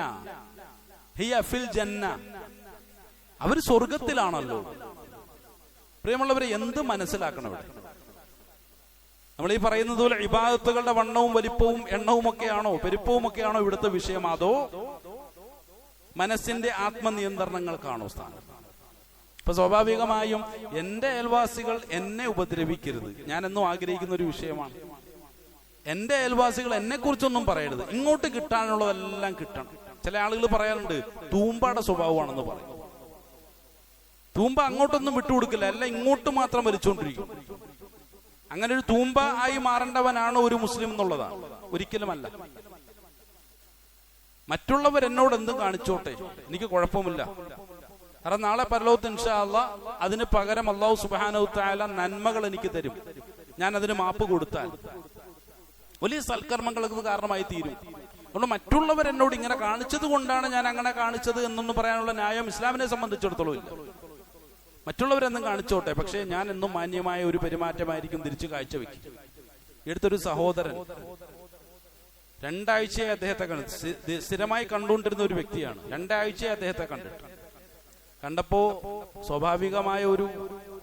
ഹിയ ഫിൽ ജന്ന. അവര് സ്വർഗത്തിലാണല്ലോ. പ്രിയമുള്ളവരെ, എന്ത് മനസ്സിലാക്കണം ഇവിടെ? നമ്മൾ ഈ പറയുന്നത് പോലെ ഇബാദത്തുകളുടെ വണ്ണവും വലിപ്പവും എണ്ണവും ഒക്കെയാണോ, പെരുപ്പവും ഒക്കെയാണോ ഇവിടുത്തെ വിഷയം? അതോ മനസ്സിന്റെ ആത്മനിയന്ത്രണങ്ങൾക്കാണോ സ്ഥാനം? ഇപ്പൊ സ്വാഭാവികമായും എന്റെ അയൽവാസികൾ എന്നെ ഉപദ്രവിക്കരുത്, ഞാൻ എന്നും ആഗ്രഹിക്കുന്ന ഒരു വിഷയമാണ്. എന്റെ അയൽവാസികൾ എന്നെ കുറിച്ചൊന്നും പറയരുത്, ഇങ്ങോട്ട് കിട്ടാനുള്ളതെല്ലാം കിട്ടണം. ചില ആളുകൾ പറയാറുണ്ട് തൂമ്പാടെ സ്വഭാവമാണെന്ന് പറയും. തൂമ്പ അങ്ങോട്ടൊന്നും വിട്ടുകൊടുക്കില്ല, എല്ലാം ഇങ്ങോട്ട് മാത്രം വലിച്ചുകൊണ്ടിരിക്കും. അങ്ങനെ ഒരു തൂമ്പ ആയി മാറേണ്ടവനാണ് ഒരു മുസ്ലിം എന്നുള്ളതാണ്. ഒരിക്കലുമല്ല. മറ്റുള്ളവർ എന്നോട് എന്തും കാണിച്ചോട്ടെ, എനിക്ക് കുഴപ്പമില്ല. കാരണം നാളെ പരലോകത്ത് ഇൻഷാ അല്ലാഹ് അതിന് പകരം അല്ലാഹു സുബ്ഹാനഹു തആല നന്മകൾ എനിക്ക് തരും. ഞാൻ അതിന് മാപ്പ് കൊടുത്താൽ വലിയ സൽക്കർമ്മങ്ങൾക്ക് കാരണമായി തീരും. അതുകൊണ്ട് മറ്റുള്ളവർ എന്നോട് ഇങ്ങനെ കാണിച്ചത് കൊണ്ടാണ് ഞാൻ അങ്ങനെ കാണിച്ചത് എന്നൊന്നും പറയാനുള്ള ന്യായം ഇസ്ലാമിനെ സംബന്ധിച്ചിടത്തോളം ഇല്ല. മറ്റുള്ളവരെന്നും കാണിച്ചോട്ടെ, പക്ഷേ ഞാൻ എന്നും മാന്യമായ ഒരു പെരുമാറ്റമായിരിക്കും തിരിച്ചു കാഴ്ചവെക്കും. എടുത്തൊരു സഹോദരൻ 2 ആഴ്ചയെ അദ്ദേഹത്തെ സ്ഥിരമായി കണ്ടുകൊണ്ടിരുന്ന ഒരു വ്യക്തിയാണ്. 2 ആഴ്ചയെ അദ്ദേഹത്തെ കണ്ടപ്പോ സ്വാഭാവികമായ ഒരു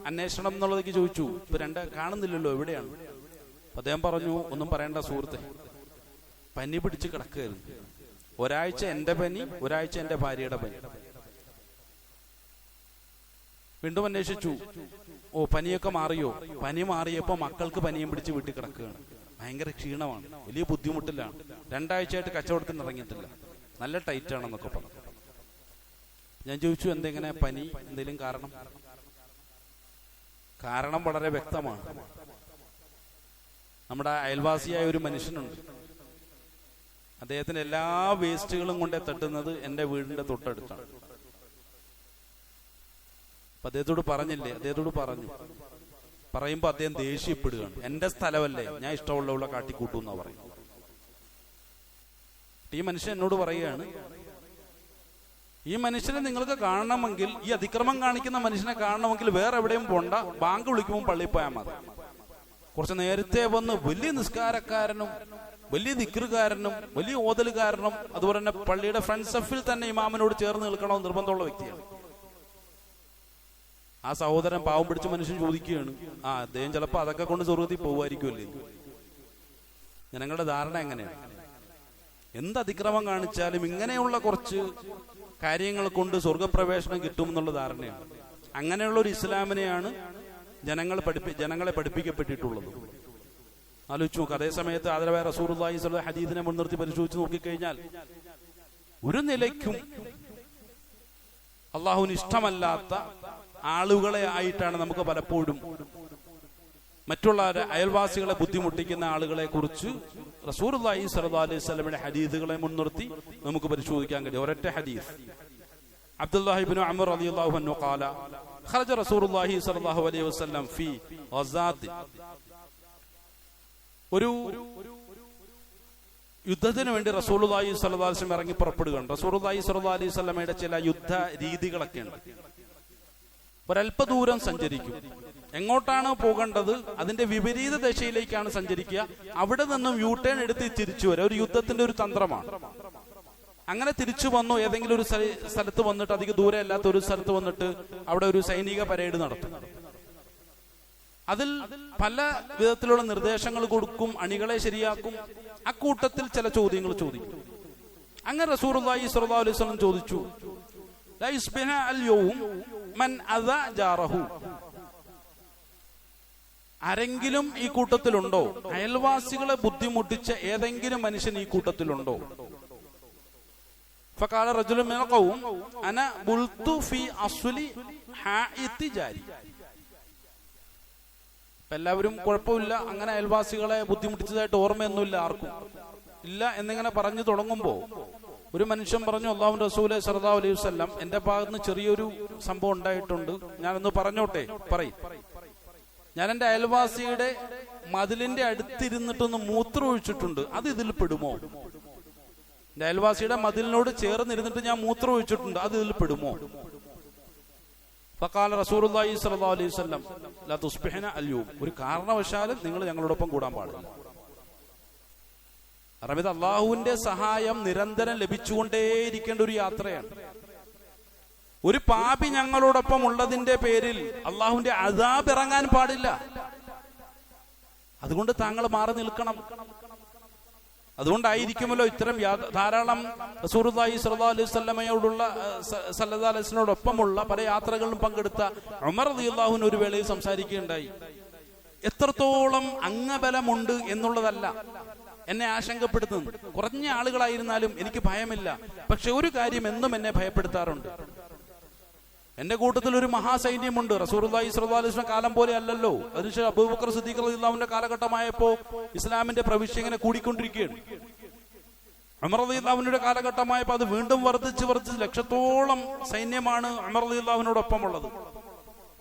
അന്വേഷണം എന്നുള്ളതൊക്കെ ചോദിച്ചു. ഇപ്പൊ കാണുന്നില്ലല്ലോ, എവിടെയാണ്? അദ്ദേഹം പറഞ്ഞു, ഒന്നും പറയണ്ട സുഹൃത്തെ, പനി പിടിച്ച് കിടക്കുകയായിരുന്നു. 1 ആഴ്ച എന്റെ പനി, 1 ആഴ്ച എന്റെ ഭാര്യയുടെ പനി. വീണ്ടും അന്വേഷിച്ചു. ഓ, പനിയൊക്കെ മാറിയോ? പനി മാറിയപ്പോ മക്കൾക്ക് പനിയും പിടിച്ച് വീട്ടിൽ കിടക്കുകയാണ്. ഭയങ്കര ക്ഷീണമാണ്, വലിയ ബുദ്ധിമുട്ടിലാണ്. 2 ആഴ്ചയായിട്ട് കച്ചവടത്തിന് ഇറങ്ങിയിട്ടില്ല, നല്ല ടൈറ്റാണെന്നൊക്കെ പറഞ്ഞു. ഞാൻ ചോദിച്ചു, എന്തെങ്ങനെ പനി, എന്തെങ്കിലും കാരണം? കാരണം വളരെ വ്യക്തമാണ്. നമ്മുടെ അയൽവാസിയായ ഒരു മനുഷ്യനുണ്ട്. അദ്ദേഹത്തിന്റെ എല്ലാ വേസ്റ്റുകളും കൊണ്ടേ തട്ടുന്നത് എന്റെ വീടിന്റെ തൊട്ടടുത്താണ്. അപ്പൊ അദ്ദേഹത്തോട് പറഞ്ഞില്ലേ? അദ്ദേഹത്തോട് പറയുമ്പോ അദ്ദേഹം ദേഷ്യപ്പെടുകയാണ്. എന്റെ സ്ഥലമല്ലേ, ഞാൻ ഇഷ്ടമുള്ള കാട്ടിക്കൂട്ടു എന്നാ പറയും. ഈ മനുഷ്യൻ എന്നോട് പറയുകയാണ്, ഈ മനുഷ്യനെ നിങ്ങൾക്ക് കാണണമെങ്കിൽ, ഈ അതിക്രമം കാണിക്കുന്ന മനുഷ്യനെ കാണണമെങ്കിൽ വേറെ എവിടെയും പോണ്ട, ബാങ്ക് വിളിക്കുമ്പോൾ പള്ളിയിൽ പോയാൽ മതി. കുറച്ച് നേരത്തെ വന്ന് വലിയ നിസ്കാരക്കാരനും വലിയ ദിക്റുകാരനും വലിയ ഓതലുകാരനും അതുപോലെ തന്നെ പള്ളിയുടെ ഫ്രണ്ട് സഫിൽ തന്നെ ഇമാമിനോട് ചേർന്ന് നിൽക്കണമെന്ന് നിർബന്ധമുള്ള വ്യക്തിയാണ്. ആ സഹോദരൻ പാവം പിടിച്ച മനുഷ്യൻ ചോദിക്കുകയാണ്, അദ്ദേഹം ചിലപ്പോൾ അതൊക്കെ കൊണ്ട് സ്വർഗ്ഗത്തിൽ പോകുമായിരിക്കുമല്ലേ? ജനങ്ങളുടെ ധാരണ എങ്ങനെയാണ്? എന്ത് അതിക്രമം കാണിച്ചാലും ഇങ്ങനെയുള്ള കുറച്ച് കാര്യങ്ങൾ കൊണ്ട് സ്വർഗപ്രവേശനം കിട്ടുമെന്നുള്ള ധാരണയാണ്. അങ്ങനെയുള്ള ഒരു ഇസ്ലാമിനെയാണ് ജനങ്ങളെ പഠിപ്പിക്കപ്പെട്ടിട്ടുള്ളത്. ആലോചിച്ച് നോക്ക്. അതേ സമയത്ത് ആദരവായ റസൂലുള്ളാഹി സ്വല്ലല്ലാഹു അലൈഹി വസല്ലം ഹദീസിനെ മുൻനിർത്തി പരിശോധിച്ച് നോക്കിക്കഴിഞ്ഞാൽ ഒരു നിലയ്ക്കും അള്ളാഹുവിന് ഇഷ്ടമല്ലാത്ത ആളുകളെ ആയിട്ടാണ് നമുക്ക് പലപ്പോഴും മറ്റുള്ള അയൽവാസികളെ ബുദ്ധിമുട്ടിക്കുന്ന ആളുകളെ കുറിച്ച് റസൂലുള്ളാഹി സ്വല്ലല്ലാഹു അലൈഹി വസല്ലമയുടെ ഹദീസുകളെ മുൻനിർത്തി നമുക്ക് പരിശോധിക്കാൻ കഴിയും. ഒരൊറ്റ ഹദീസ്, അബ്ദുല്ലാഹി ഇബ്നു അമർ റളിയല്ലാഹു അൻഹു ഖാല ഖറജ റസൂലുള്ളാഹി സ്വല്ലല്ലാഹു അലൈഹി വസല്ലം ഫീ ഗസാത്തി. ഒരു യുദ്ധത്തിന് വേണ്ടി റസൂലുള്ളാഹി സ്വല്ലല്ലാഹു അലൈഹി വസല്ലം ഇറങ്ങി പുറപ്പെടുകയാണ്. റസൂലുള്ളാഹി സ്വല്ലല്ലാഹു അലൈഹി വസല്ലമയുടെ ചില യുദ്ധ രീതികളൊക്കെ ഉണ്ട്. ഒരല്പ ദൂരം സഞ്ചരിക്കും, എങ്ങോട്ടാണ് പോകേണ്ടത് അതിന്റെ വിപരീത ദിശയിലേക്കാണ് സഞ്ചരിക്കുക. അവിടെ നിന്നും യു ടേൺ എടുത്ത് തിരിച്ചു വരിക ഒരു യുദ്ധത്തിന്റെ ഒരു തന്ത്രമാണ്. അങ്ങനെ തിരിച്ചു വന്നു ഏതെങ്കിലും ഒരു സ്ഥലത്ത് വന്നിട്ട്, അധിക ദൂരെ അല്ലാത്ത ഒരു സ്ഥലത്ത് വന്നിട്ട് അവിടെ ഒരു സൈനിക പരേഡ് നടത്തും. അതിൽ പല വിധത്തിലുള്ള നിർദ്ദേശങ്ങൾ കൊടുക്കും, അണികളെ ശരിയാക്കും. അക്കൂട്ടത്തിൽ ചില ചോദ്യങ്ങൾ ചോദിക്കും. അങ്ങനെ റസൂലുള്ളാഹി സ്വല്ലല്ലാഹു അലൈഹി വസല്ലം ചോദിച്ചു, ലാ യുസ്ബിഹ അൽ യൗം മൻ അദാ ജാറഹു. ആരെങ്കിലും ഈ കൂട്ടത്തിലുണ്ടോ? അയൽവാസികളെ ബുദ്ധിമുട്ടിച്ച ഏതെങ്കിലും മനുഷ്യൻ ഈ കൂട്ടത്തിലുണ്ടോ? ഫഖാല റജുലുൻ മിനൽ ഖൗം അന ബുൽതു ഫി അസ്ലി ഹാഇതി ജാരി. എല്ലാവരും കുഴപ്പമില്ല, അങ്ങനെ അയൽവാസികളെ ബുദ്ധിമുട്ടിച്ചതായിട്ട് ഓർമ്മയൊന്നുമില്ല ആർക്കും ഇല്ല എന്നിങ്ങനെ പറഞ്ഞു തുടങ്ങുമ്പോ ഒരു മനുഷ്യൻ പറഞ്ഞു, അല്ലാഹുവിന്റെ റസൂലേ സ്വല്ലല്ലാഹു അലൈഹി വസല്ലം, എന്റെ ഭാഗത്ത് ചെറിയൊരു സംഭവം ഉണ്ടായിട്ടുണ്ട്, ഞാനൊന്ന് പറഞ്ഞോട്ടെ? പറയും. ഞാൻ എന്റെ അയൽവാസിയുടെ മതിലിന്റെ അടുത്തിരുന്നിട്ടൊന്ന് മൂത്രം ഒഴിച്ചിട്ടുണ്ട്, അത് ഇതിൽ പെടുമോ? എന്റെ അയൽവാസിയുടെ മതിലിനോട് ചേർന്നിരുന്നിട്ട് ഞാൻ മൂത്രം ഒഴിച്ചിട്ടുണ്ട്, അത് ഇതിൽ പെടുമോ? ഫഖാല റസൂലുള്ളാഹി സ്വല്ലല്ലാഹു അലൈഹി വസല്ലം ലാ തുസ്ബിഹന അൽ യൗം. ഒരു കാരണവശാലും നിങ്ങൾ ഞങ്ങളോടൊപ്പം കൂടാൻ പാടില്ല. അറബിത് അള്ളാഹുവിന്റെ സഹായം നിരന്തരം ലഭിച്ചുകൊണ്ടേയിരിക്കേണ്ട ഒരു യാത്രയാണ്. ഒരു പാപി ഞങ്ങളോടൊപ്പം ഉള്ളതിന്റെ പേരിൽ അള്ളാഹുവിന്റെ അദാബ് ഇറങ്ങാൻ പാടില്ല. അതുകൊണ്ട് താങ്കൾ മാറി നിൽക്കണം. അതുകൊണ്ടായിരിക്കുമല്ലോ ഇത്തരം ധാരാളം റസൂലുള്ളാഹി സ്വല്ലല്ലാഹു അലൈഹി വസല്ലമയോടുള്ള സല്ലല്ലാഹു അലൈഹി വസല്ലമയോടൊപ്പമുള്ള പല യാത്രകളിലും പങ്കെടുത്ത ഉമർ റളിയല്ലാഹു അൻഹു ഒരു വേളയിൽ സംസാരിക്കുകയുണ്ടായി. എത്രത്തോളം അംഗബലമുണ്ട് എന്നുള്ളതല്ല എന്നെ ആശങ്കപ്പെടുത്തുന്നു. കുറഞ്ഞ ആളുകളായിരുന്നാലും എനിക്ക് ഭയമില്ല. പക്ഷെ ഒരു കാര്യം എന്നും എന്നെ ഭയപ്പെടുത്താറുണ്ട്. എന്റെ കൂട്ടത്തിൽ ഒരു മഹാസൈന്യമുണ്ട്. റസൂലുള്ളാഹി സ്വല്ലല്ലാഹു അലൈഹി വസല്ലം കാലം പോലെ അല്ലല്ലോ. അതിനുശേഷം അബൂബക്കർ സിദ്ദീഖ് റളിയല്ലാഹു അൻഹുവിന്റെ കാലഘട്ടമായപ്പോ ഇസ്ലാമിന്റെ പ്രവിശ്യ ഇങ്ങനെ കൂടിക്കൊണ്ടിരിക്കുകയാണ്. ഉമർ റളിയല്ലാഹു അൻഹുവിന്റെ കാലഘട്ടമായപ്പോ അത് വീണ്ടും വർദ്ധിച്ച് ലക്ഷത്തോളം സൈന്യമാണ് ഉമർ റളിയല്ലാഹു അൻഹുവിനോടൊപ്പം ഉള്ളത്.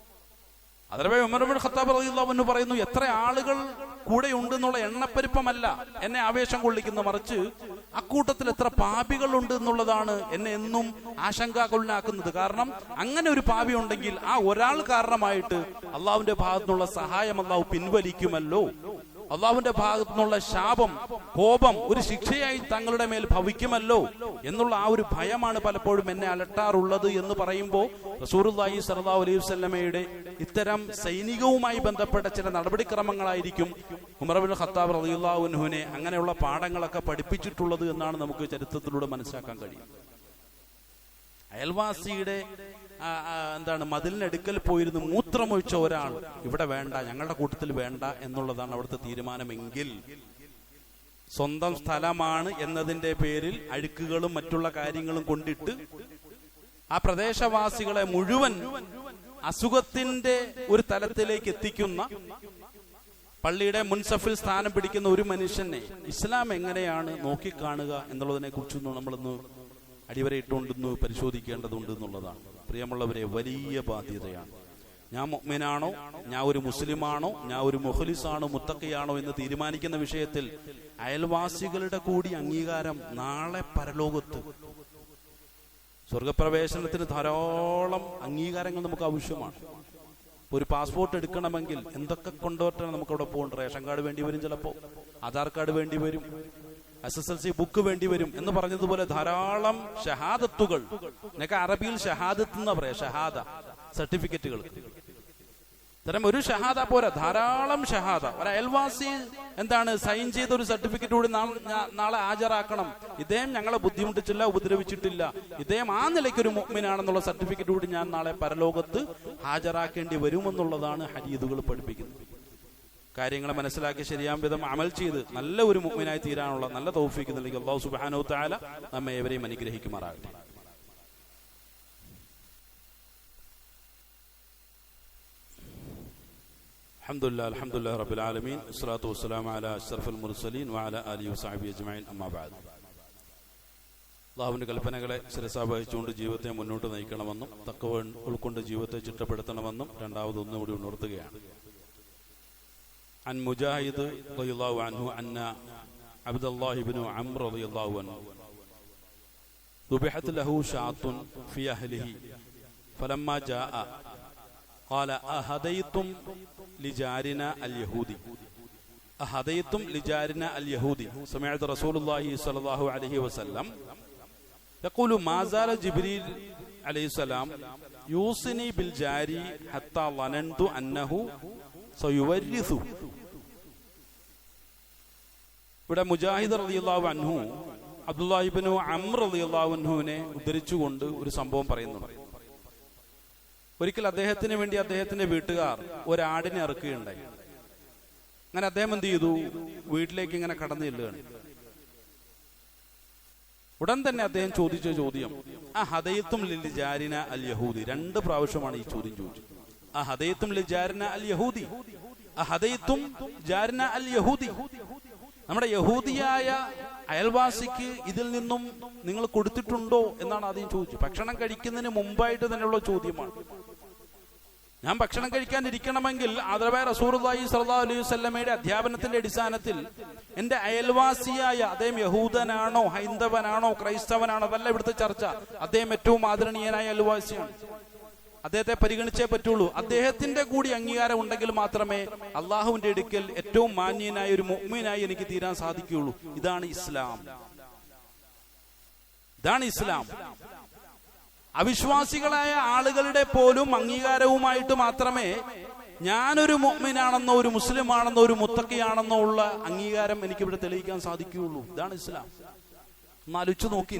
അതേപോലെ ഉമർ ഇബ്നുൽ ഖത്താബ് റളിയല്ലാഹു അൻഹു പറയുന്നു, എത്ര ആളുകൾ കൂടെ ഉണ്ടെന്നുള്ള എണ്ണപ്പെരുപ്പമല്ല എന്നെ ആവേശം കൊള്ളിക്കുന്നു, മറിച്ച് അക്കൂട്ടത്തിൽ എത്ര പാപികൾ ഉണ്ട് എന്നുള്ളതാണ് എന്നെ എന്നും ആശങ്കാകുലനാക്കുന്നത്. കാരണം അങ്ങനെ ഒരു പാപി ഉണ്ടെങ്കിൽ ആ ഒരാൾ കാരണമായിട്ട് അള്ളാഹുവിന്റെ ഭാഗത്തുനിന്നുള്ള സഹായം അള്ളാഹു പിൻവലിക്കുമല്ലോ. അള്ളാഹുവിന്റെ ഭാഗത്തുനിന്നുള്ള ശാപം, കോപം ഒരു ശിക്ഷയായി തങ്ങളുടെ മേൽ ഭവിക്കുമല്ലോ എന്നുള്ള ആ ഒരു ഭയമാണ് പലപ്പോഴും എന്നെ അലട്ടാറുള്ളത് എന്ന് പറയുമ്പോൾ റസൂലുള്ളാഹി സ്വല്ലല്ലാഹു അലൈഹി വസല്ലമയുടെ ഇത്തരം സൈനികവുമായി ബന്ധപ്പെട്ട ചില നടപടിക്രമങ്ങളായിരിക്കും ഉമർ ഇബ്നുൽ ഖത്താബ് റളിയല്ലാഹു അൻഹുവിനെ അങ്ങനെയുള്ള പാഠങ്ങളൊക്കെ പഠിപ്പിച്ചിട്ടുള്ളത് എന്നാണ് നമുക്ക് ചരിത്രത്തിലൂടെ മനസ്സിലാക്കാൻ കഴിയും. അയൽവാസിയുടെ മതിലിനടുക്കൽ പോയിരുന്ന് മൂത്രമൊഴിച്ച ഒരാൾ ഇവിടെ വേണ്ട, ഞങ്ങളുടെ കൂട്ടത്തിൽ വേണ്ട എന്നുള്ളതാണ് അവിടുത്തെ തീരുമാനമെങ്കിൽ, സ്വന്തം സ്ഥലമാണ് എന്നതിന്റെ പേരിൽ അഴുക്കുകളും മറ്റുള്ള കാര്യങ്ങളും കൊണ്ടിട്ട് ആ പ്രദേശവാസികളെ മുഴുവൻ അസുഖത്തിന്റെ ഒരു തലത്തിലേക്ക് എത്തിക്കുന്ന, പള്ളിയുടെ മുൻസഫിൽ സ്ഥാനം പിടിക്കുന്ന ഒരു മനുഷ്യനെ ഇസ്ലാം എങ്ങനെയാണ് നോക്കിക്കാണുക എന്നുള്ളതിനെ കുറിച്ചൊന്നും നമ്മളൊന്ന് അടിവരയിട്ടുണ്ടെന്ന് പരിശോധിക്കേണ്ടതുണ്ട് എന്നുള്ളതാണ്. പ്രിയമുള്ളവരെ, വലിയ ബാധ്യതയാണ്. ഞാൻ മുഅ്മിനാണോ, ഞാൻ ഒരു മുസ്ലിമാണോ, ഞാൻ ഒരു മുഖ്ലിസാണോ, മുത്തഖിയാണോ എന്ന് തീരുമാനിക്കുന്ന വിഷയത്തിൽ അയൽവാസികളുടെ കൂടി അംഗീകാരം നാളെ പരലോകത്ത് സ്വർഗപ്രവേശനത്തിന് ധാരാളം അംഗീകാരങ്ങൾ നമുക്ക് ആവശ്യമാണ്. ഒരു പാസ്പോർട്ട് എടുക്കണമെങ്കിൽ എന്തൊക്കെ കൊണ്ടുവരണം നമുക്ക് അവിടെ പോകേണ്ട? റേഷൻ കാർഡ് വേണ്ടി വരും, ചിലപ്പോൾ ആധാർ കാർഡ് വേണ്ടി വരും, SSLC ബുക്ക് വേണ്ടി വരും എന്ന് പറഞ്ഞതുപോലെ ധാരാളം ഷഹാദത്തുകൾ, എന്നൊക്കെ അറബിയിൽ ഷഹാദത്ത് എന്നാ പറയാ, ഷഹാദ സർട്ടിഫിക്കറ്റുകൾ. ഇത്തരം ഒരു ഷഹാദ പോരാ, ധാരാളം ഷഹാദ. ഒരു അയൽവാസി സൈൻ ചെയ്ത ഒരു സർട്ടിഫിക്കറ്റ് കൂടി നാളെ ഹാജരാക്കണം. ഇദ്ദേഹം ഞങ്ങളെ ബുദ്ധിമുട്ടിച്ചില്ല, ഉപദ്രവിച്ചിട്ടില്ല, ഇദ്ദേഹം ആ നിലയ്ക്കൊരു മുഅ്മിനാണെന്നുള്ള സർട്ടിഫിക്കറ്റ് കൂടി ഞാൻ നാളെ പരലോകത്ത് ഹാജരാക്കേണ്ടി വരുമെന്നുള്ളതാണ് ഹദീസുകൾ പഠിപ്പിക്കുന്നത്. കാര്യങ്ങളെ മനസ്സിലാക്കി ശരിയാം വിധം അമൽ ചെയ്ത് നല്ല ഒരു മുഅ്മിനായി തീരാനുള്ള നല്ല തൗഫീഖ് നൽകി അല്ലാഹു സുബ്ഹാനഹു വ തആല നമ്മെ ഏവരെയും അനുഗ്രഹിക്കുമാറാകട്ടെ. അൽഹംദുലില്ലാഹി റബ്ബിൽ ആലമീൻ, വസ്സലാത്തു വസ്സലാമു അലാ അഷ്റഫിൽ മുർസലീൻ വഅലാ ആലിഹി വസഹ്ബിഹി അജ്മഈൻ, അമ്മാ ബഅദ്. അല്ലാഹുവിന്റെ കൽപ്പനകളെ ശിരസാവഹിച്ചുകൊണ്ട് ജീവിതത്തെ മുന്നോട്ട് നയിക്കണമെന്നും തഖ്വ ഉൾക്കൊണ്ട് ജീവിതത്തെ ചിട്ടപ്പെടുത്തണമെന്നും രണ്ടാമതൊന്നുകൂടി ഉണർത്തുകയാണ്. عن مجاهد رضي الله عنه أن عبد الله بن عمرو رضي الله عنه ذبحت له شاة في أهله فلما جاء قال أهديتم لجارنا اليهودي أهديتم لجارنا اليهودي سمعت رسول الله صلى الله عليه وسلم يقول ما زال جبريل عليه السلام يوصني بالجاري حتى ظننت أنه سيورث. ഇവിടെ മുജാഹിദ് റളിയല്ലാഹു അൻഹു അബ്ദുല്ലാഹി ഇബ്നു അംർ റളിയല്ലാഹു അൻഹുവിനെ ഉദ്ധരിച്ചുകൊണ്ട് ഒരു സംഭവം പറയുന്നുണ്ട്. ഒരിക്കൽ അദ്ദേഹത്തിന് വേണ്ടി അദ്ദേഹത്തിന്റെ വീട്ടുകാർ ഒരാടിനെ അറുക്കുകയുണ്ടായി. അങ്ങനെ അദ്ദേഹം എന്ത് ചെയ്തു? വീട്ടിലേക്ക് ഇങ്ങനെ കടന്നു ചെല്ലുകയാണ്. ഉടൻ തന്നെ അദ്ദേഹം ചോദിച്ച ചോദ്യം അഹദൈത്തും ലിജാരിന അൽ യഹൂദി. 2 പ്രാവശ്യമാണ് ഈ ചോദ്യം ചോദിച്ചത്. അഹദൈത്തും ലിജാരിന അൽ യഹൂദി, അഹദൈത്തും ജാരിന അൽ യഹൂദി. നമ്മുടെ യഹൂദിയായ അയൽവാസിക്ക് ഇതിൽ നിന്നും നിങ്ങൾ കൊടുത്തിട്ടുണ്ടോ എന്നാണ് ആദ്യം ചോദിച്ചത്. ഭക്ഷണം കഴിക്കുന്നതിന് മുമ്പായിട്ട് തന്നെയുള്ള ചോദ്യമാണ്. ഞാൻ ഭക്ഷണം കഴിക്കാനിരിക്കണമെങ്കിൽ ആദരവായ റസൂലുള്ളാഹി സ്വല്ലല്ലാഹു അലൈഹി വസല്ലമയുടെ അധ്യാപനത്തിന്റെ അടിസ്ഥാനത്തിൽ എന്റെ അയൽവാസിയായ അദ്ദേഹം യഹൂദനാണോ ഹൈന്ദവനാണോ ക്രൈസ്തവനാണോ അതല്ല ഇവിടുത്തെ ചർച്ച. അദ്ദേഹം ഏറ്റവും ആദരണീയനായ അയൽവാസിയാണ്. അദ്ദേഹത്തെ പരിഗണിച്ചേ പറ്റുള്ളൂ. അദ്ദേഹത്തിന്റെ കൂടി അംഗീകാരം ഉണ്ടെങ്കിൽ മാത്രമേ അള്ളാഹുവിന്റെ അടുക്കൽ ഏറ്റവും മാന്യനായ ഒരു മുഅ്മിനായി എനിക്ക് തീരാൻ സാധിക്കുകയുള്ളൂ. ഇതാണ് ഇസ്ലാം. ഇതാണ് ഇസ്ലാം. അവിശ്വാസികളായ ആളുകളുടെ പോലും അംഗീകാരവുമായിട്ട് മാത്രമേ ഞാനൊരു മുഅ്മിനാണെന്നോ ഒരു മുസ്ലിമാണെന്നോ ഒരു മുത്തഖിയാണെന്നോ ഉള്ള അംഗീകാരം എനിക്കിവിടെ തെളിയിക്കാൻ സാധിക്കുകയുള്ളൂ. ഇതാണ് ഇസ്ലാം. ഒന്ന് ആലോചിച്ചു നോക്കി.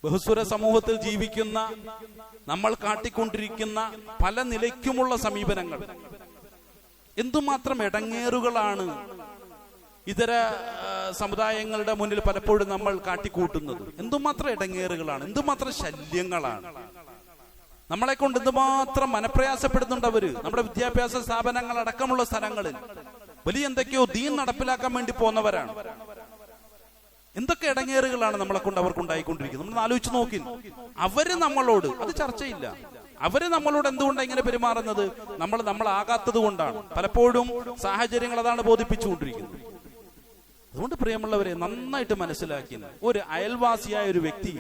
ബഹുസ്വര സമൂഹത്തിൽ ജീവിക്കുന്ന നമ്മൾ കാട്ടിക്കൊണ്ടിരിക്കുന്ന പല നിലയ്ക്കുമുള്ള സമീപനങ്ങൾ എന്തുമാത്രം ഇടങ്ങേറുകളാണ് ഇതര സമുദായങ്ങളുടെ മുന്നിൽ പലപ്പോഴും നമ്മൾ കാട്ടിക്കൂട്ടുന്നത്. എന്തുമാത്രം ഇടങ്ങേറുകളാണ്, എന്തുമാത്രം ശല്യങ്ങളാണ്. നമ്മളെ കൊണ്ട് എന്തുമാത്രം മനപ്രയാസപ്പെടുന്നുണ്ട് അവര്. നമ്മുടെ വിദ്യാഭ്യാസ സ്ഥാപനങ്ങൾ അടക്കമുള്ള സ്ഥലങ്ങളിൽ വലിയ എന്തൊക്കെയോ ദീൻ നടപ്പിലാക്കാൻ വേണ്ടി പോകുന്നവരാണ്. എന്തൊക്കെ ഇടങ്ങേറുകളാണ് നമ്മളെ കൊണ്ട് അവർക്കുണ്ടായിക്കൊണ്ടിരിക്കുന്നത്. നമ്മൾ ആലോചിച്ച് നോക്കി. അവര് നമ്മളോട് അത് ചർച്ചയില്ല. അവര് നമ്മളോട് എന്തുകൊണ്ടാണ് ഇങ്ങനെ പെരുമാറുന്നത്? നമ്മളാകാത്തത് കൊണ്ടാണ്. പലപ്പോഴും സാഹചര്യങ്ങൾ അതാണ് ബോധിപ്പിച്ചുകൊണ്ടിരിക്കുന്നത്. അതുകൊണ്ട് പ്രിയമുള്ളവരെ, നന്നായിട്ട് മനസ്സിലാക്കി, ഒരു അയൽവാസിയായ ഒരു വ്യക്തി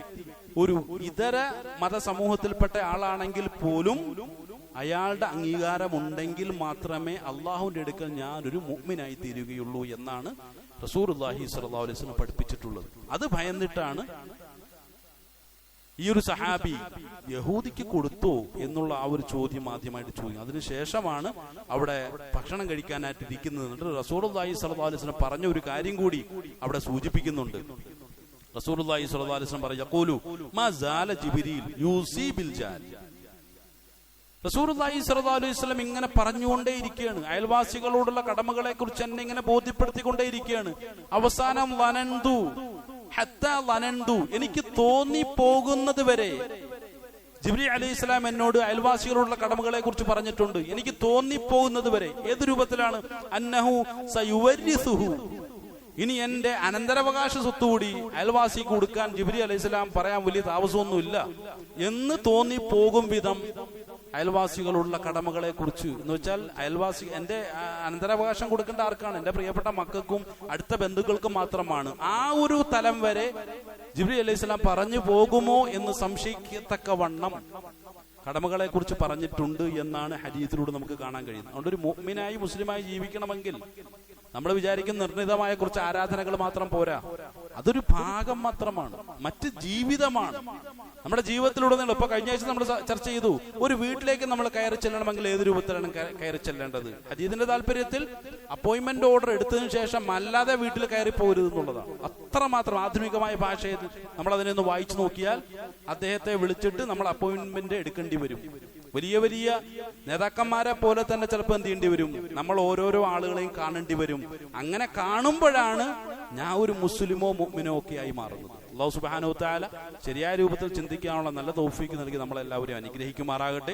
ഒരു ഇതര മതസമൂഹത്തിൽപ്പെട്ട ആളാണെങ്കിൽ പോലും അയാളുടെ അംഗീകാരമുണ്ടെങ്കിൽ മാത്രമേ അള്ളാഹുവിന്റെ അടുക്കൽ ഞാനൊരു മുഅ്മിനായി തീരുകയുള്ളൂ എന്നാണ് റസൂലുള്ളാഹി സ്വല്ലല്ലാഹു അലൈഹി വസല്ലം പഠിപ്പിച്ചിട്ടുള്ളത്. അത് ഭയന്നിട്ടാണ് ഈ ഒരു സഹാബി യഹൂദിക്ക് കൊടുത്തോ എന്നുള്ള ആ ഒരു ചോദ്യം ആദ്യമായിട്ട് ചോദിക്കും. അതിനുശേഷമാണ് അവിടെ ഭക്ഷണം കഴിക്കാനായിട്ട് ഇരിക്കുന്നത്. റസൂലുള്ളാഹി സ്വല്ലല്ലാഹു അലൈഹി വസല്ലം പറഞ്ഞ ഒരു കാര്യം കൂടി അവിടെ സൂചിപ്പിക്കുന്നുണ്ട്. റസൂലുള്ളാഹി സ്വല്ലല്ലാഹു അലൈഹി വസല്ലം പറഞ്ഞു, യഖൂലു മാ സാല ജിബ്രീൽ യൂസി ബിൽ ജാൽ. റസൂലുള്ളാഹി സ്വല്ലല്ലാഹു അലൈഹി വസല്ലം ഇങ്ങനെ പറഞ്ഞുകൊണ്ടേയിരിക്കുകയാണ്. അയൽവാസികളോടുള്ള കടമകളെ കുറിച്ച് എന്നെ ഇങ്ങനെ ബോധ്യപ്പെടുത്തിക്കൊണ്ടേയിരിക്കുകയാണ്. അവസാനം വനന്തു ഹത്താ വനന്തു, എനിക്ക് തോന്നിപ്പോകുന്നത് വരെ ജിബ്രീൽ അലൈഹിസ്സലാം എന്നോട് അയൽവാസികളോടുള്ള കടമകളെ കുറിച്ച് പറഞ്ഞിട്ടുണ്ട്. എനിക്ക് തോന്നിപ്പോകുന്നത് വരെ. ഏത് രൂപത്തിലാണ്? അന്നഹു സയുവരിസുഹു, ഇനി എന്റെ അനന്തരാവകാശ സ്വത്ത് കൂടി അയൽവാസിക്ക് കൊടുക്കാൻ ജിബ്രീൽ അലൈഹിസ്സലാം പറയാൻ വലിയ താമസമൊന്നുമില്ല എന്ന് തോന്നിപ്പോകും വിധം അയൽവാസികളുള്ള കടമകളെ കുറിച്ച്. എന്ന് വെച്ചാൽ അയൽവാസി എന്റെ അനന്തരാവകാശം കൊടുക്കേണ്ട ആർക്കാണ്? എന്റെ പ്രിയപ്പെട്ട മക്കൾക്കും അടുത്ത ബന്ധുക്കൾക്കും മാത്രമാണ്. ആ ഒരു തലം വരെ ജിബ്രീൽ അലൈഹിസ്സലാം പറഞ്ഞു പോകുമോ എന്ന് സംശയിക്കത്തക്കവണ്ണം കടമകളെ കുറിച്ച് പറഞ്ഞിട്ടുണ്ട് എന്നാണ് ഹദീസിലൂടെ നമുക്ക് കാണാൻ കഴിയുന്നത്. അതുകൊണ്ട് ഒരു മുഅ്മിനായി മുസ്ലിമായി ജീവിക്കണമെങ്കിൽ നമ്മൾ വിചാരിക്കുന്ന നിർണിതമായ കുറച്ച് ആരാധനകൾ മാത്രം പോരാ. അതൊരു ഭാഗം മാത്രമാണ്, മറ്റ് ജീവിതമാണ്. നമ്മുടെ ജീവിതത്തിലൂടെ ഇപ്പൊ കഴിഞ്ഞ ആഴ്ച നമ്മൾ ചർച്ച ചെയ്തു, ഒരു വീട്ടിലേക്ക് നമ്മൾ കയറി ചെല്ലണമെങ്കിൽ ഏത് രൂപത്തിലാണ് കയറി ചെല്ലേണ്ടത്? ഹദീസിന്റെ താല്പര്യത്തിൽ അപ്പോയിന്റ്മെന്റ് ഓർഡർ എടുത്തതിനു ശേഷം അല്ലാതെ വീട്ടിൽ കയറി പോകരുത് എന്നുള്ളതാണ്. അത്രമാത്രം ആധുനികമായ ഭാഷയിൽ നമ്മൾ അതിനെ ഒന്ന് വായിച്ചു നോക്കിയാൽ അദ്ദേഹത്തെ വിളിച്ചിട്ട് നമ്മൾ അപ്പോയിന്റ്മെന്റ് എടുക്കേണ്ടി വരും. വലിയ വലിയ നേതാക്കന്മാരെ പോലെ തന്നെ ചിലപ്പോൾ എന്ത് ചെയ്യേണ്ടി വരും? നമ്മൾ ഓരോരോ ആളുകളെയും കാണേണ്ടി വരും. അങ്ങനെ കാണുമ്പോഴാണ് ഞാൻ ഒരു മുസ്ലിമോ മുഅ്മിനോ ഒക്കെ ആയി മാറുന്നത്. അല്ലാഹു സുബ്ഹാനഹു വ തആല ശരിയായ രൂപത്തിൽ ചിന്തിക്കാനുള്ള നല്ല തൗഫീഖ് നൽകി നമ്മളെല്ലാവരെയും അനുഗ്രഹിക്കുമാറാകട്ടെ.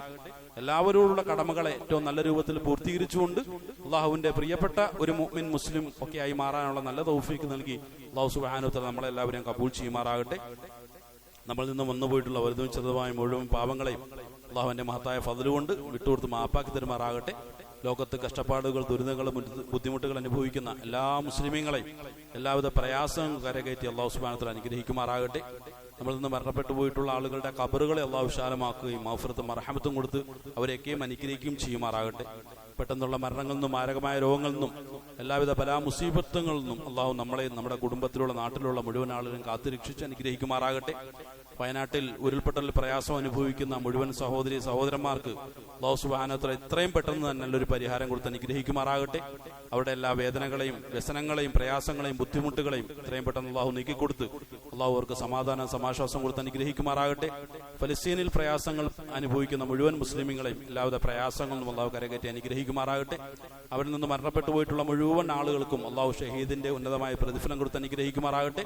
എല്ലാവരോടുള്ള കടമകളെ ഏറ്റവും നല്ല രൂപത്തിൽ പൂർത്തീകരിച്ചുകൊണ്ട് അള്ളാഹുവിന്റെ പ്രിയപ്പെട്ട ഒരു മുഅ്മിൻ മുസ്ലിം ഒക്കെ ആയി മാറാനുള്ള നല്ല തൗഫീഖ് നൽകി അല്ലാഹു സുബ്ഹാനഹു വ തആല നമ്മളെല്ലാവരെയും കബൂൽ ചെയ്യുമാറാകട്ടെ. നമ്മളിൽ നിന്ന് വന്നുപോയിട്ടുള്ള വലുതും ചെറുതുമായ മുഴുവൻ പാപങ്ങളെയും അള്ളാഹുവിന്റെ മഹത്തായ ഫദ്ല് കൊണ്ട് വിട്ടുകൊടുത്ത് മാപ്പാക്കി തരുമാറാകട്ടെ. ലോകത്ത് കഷ്ടപ്പാടുകൾ, ദുരിതങ്ങളും ബുദ്ധിമുട്ടുകൾ അനുഭവിക്കുന്ന എല്ലാ മുസ്ലിമീങ്ങളെയും എല്ലാവിധ പ്രയാസങ്ങളും കരകയറ്റി അള്ളാഹു സുബ്ഹാനഹു വ തആല അനുഗ്രഹിക്കുമാറാകട്ടെ. നമ്മളിൽ നിന്ന് മരണപ്പെട്ടു പോയിട്ടുള്ള ആളുകളുടെ ഖബറുകളെ അള്ളാഹു വിശാലമാക്കുകയും മഗ്ഫിറത്തും മർഹമത്തും കൊടുത്ത് അവരെയൊക്കെയും അനുഗ്രഹിക്കുകയും ചെയ്യുമാറാകട്ടെ. പെട്ടെന്നുള്ള മരണങ്ങളിൽ നിന്നും മാരകമായ രോഗങ്ങളിൽ നിന്നും എല്ലാവിധ പല മുസീബത്തുകളിൽ നിന്നും അള്ളാഹു നമ്മളെയും നമ്മുടെ കുടുംബത്തിലുള്ള നാട്ടിലുള്ള മുഴുവൻ ആളുകളും കാത്തുരക്ഷിച്ച് അനുഗ്രഹിക്കുമാറാകട്ടെ. വയനാട്ടിൽ ഉരുൾപൊട്ടൽ പ്രയാസം അനുഭവിക്കുന്ന മുഴുവൻ സഹോദരി സഹോദരന്മാർക്ക് അല്ലാഹു സുബ്ഹാനഹു വ തആല എത്രയും പെട്ടെന്ന് തന്നെ നല്ലൊരു പരിഹാരം കൊടുത്ത് അനുഗ്രഹിക്കുമാറാകട്ടെ. അവരുടെ എല്ലാ വേദനകളെയും വ്യസനങ്ങളെയും പ്രയാസങ്ങളെയും ബുദ്ധിമുട്ടുകളെയും എത്രയും പെട്ടെന്ന് അള്ളാഹു നീക്കിക്കൊടുത്ത് അള്ളാഹു അവർക്ക് സമാധാനം സമാശ്വാസം കൊടുത്ത് അനുഗ്രഹിക്കുമാറാകട്ടെ. ഫലസ്തീനിൽ പ്രയാസങ്ങൾ അനുഭവിക്കുന്ന മുഴുവൻ മുസ്ലിമീങ്ങളെയും എല്ലാവിധ പ്രയാസങ്ങളും അള്ളാഹു കരകയറ്റി അനുഗ്രഹിക്കുമാറാകട്ടെ. അവരിൽ നിന്ന് മരണപ്പെട്ടു പോയിട്ടുള്ള മുഴുവൻ ആളുകൾക്കും അള്ളാഹു ഷഹീദിന്റെ ഉന്നതമായ പ്രതിഫലം കൊടുത്ത് അനുഗ്രഹിക്കുമാറാകട്ടെ.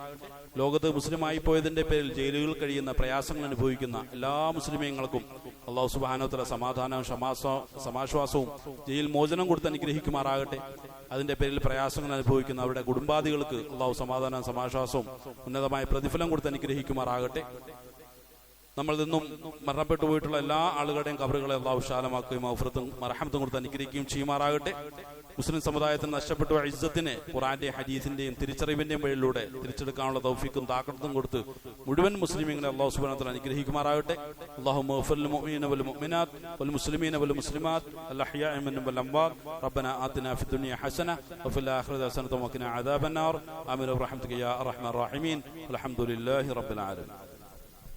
ലോകത്ത് മുസ്ലിമായി പോയതിന്റെ പേരിൽ ജയിലുകളിൽ കഴിയുന്ന പ്രയാസങ്ങൾ അനുഭവിക്കുന്ന എല്ലാ മുസ്ലിമീങ്ങൾക്കും അള്ളാഹു സുബ്ഹാനഹു വ തആല സമാധാനവും സമാശ്വാസവും ജയിൽ മോചനം കൊടുത്ത് അനുഗ്രഹിക്കുമാറാകട്ടെ. അതിന്റെ പേരിൽ പ്രയാസങ്ങൾ അനുഭവിക്കുന്ന അവരുടെ കുടുംബാദികൾക്ക് അള്ളാഹു സമാധാനവും സമാശ്വാസവും ഉന്നതമായ പ്രതിഫലം കൊടുത്ത് അനുഗ്രഹിക്കുമാറാകട്ടെ. നമ്മളിൽ നിന്നും മരണപ്പെട്ടു പോയിട്ടുള്ള എല്ലാ ആളുകളുടെയും ഖബറുകളെ അള്ളാഹു വിശാലമാക്കുകയും മഗ്ഫിറത്തും മർഹമത്തും കൊടുത്ത് അനുഗ്രഹിക്കുകയും ചെയ്യുമാറാകട്ടെ. മുസ്ലിം സമുദായത്തിന് നഷ്ടപ്പെട്ട ഇസ്സത്തിനെ ഖുർആന്റെയും ഹദീസിന്റെയും തിരിച്ചറിവിന്റെയും വഴിയിലൂടെ തിരിച്ചെടുക്കാനുള്ള തൗഫീഖും താക്കത്തും കൊടുത്ത് മുഴുവൻ മുസ്ലിമീങ്ങളെ അല്ലാഹു സുബ്ഹാനഹു വ തആല അനുഗ്രഹിക്കുമാറാകട്ടെ. അല്ലാഹുമ്മ ഗ്ഫിർ ലിൽ മുഅ്മിനീന വൽ മുഅ്മിനാത്ത് വൽ മുസ്ലിമീന വൽ മുസ്ലിമാത്ത് അൽ അഹ്യാഇ മിൻഹും വൽ അംവാത്ത് റബ്ബനാ ആതിനാ ഫിദ് ദുനിയ ഹസന വഫിൽ ആഖിറതി ഹസനത വഖിനാ അദാബന്നാർ ആമീൻ ബിറഹ്മതിക യാ അർഹമർ റഹീമീൻ. അൽഹംദുലില്ലാഹി റബ്ബിൽ ആലമീൻ.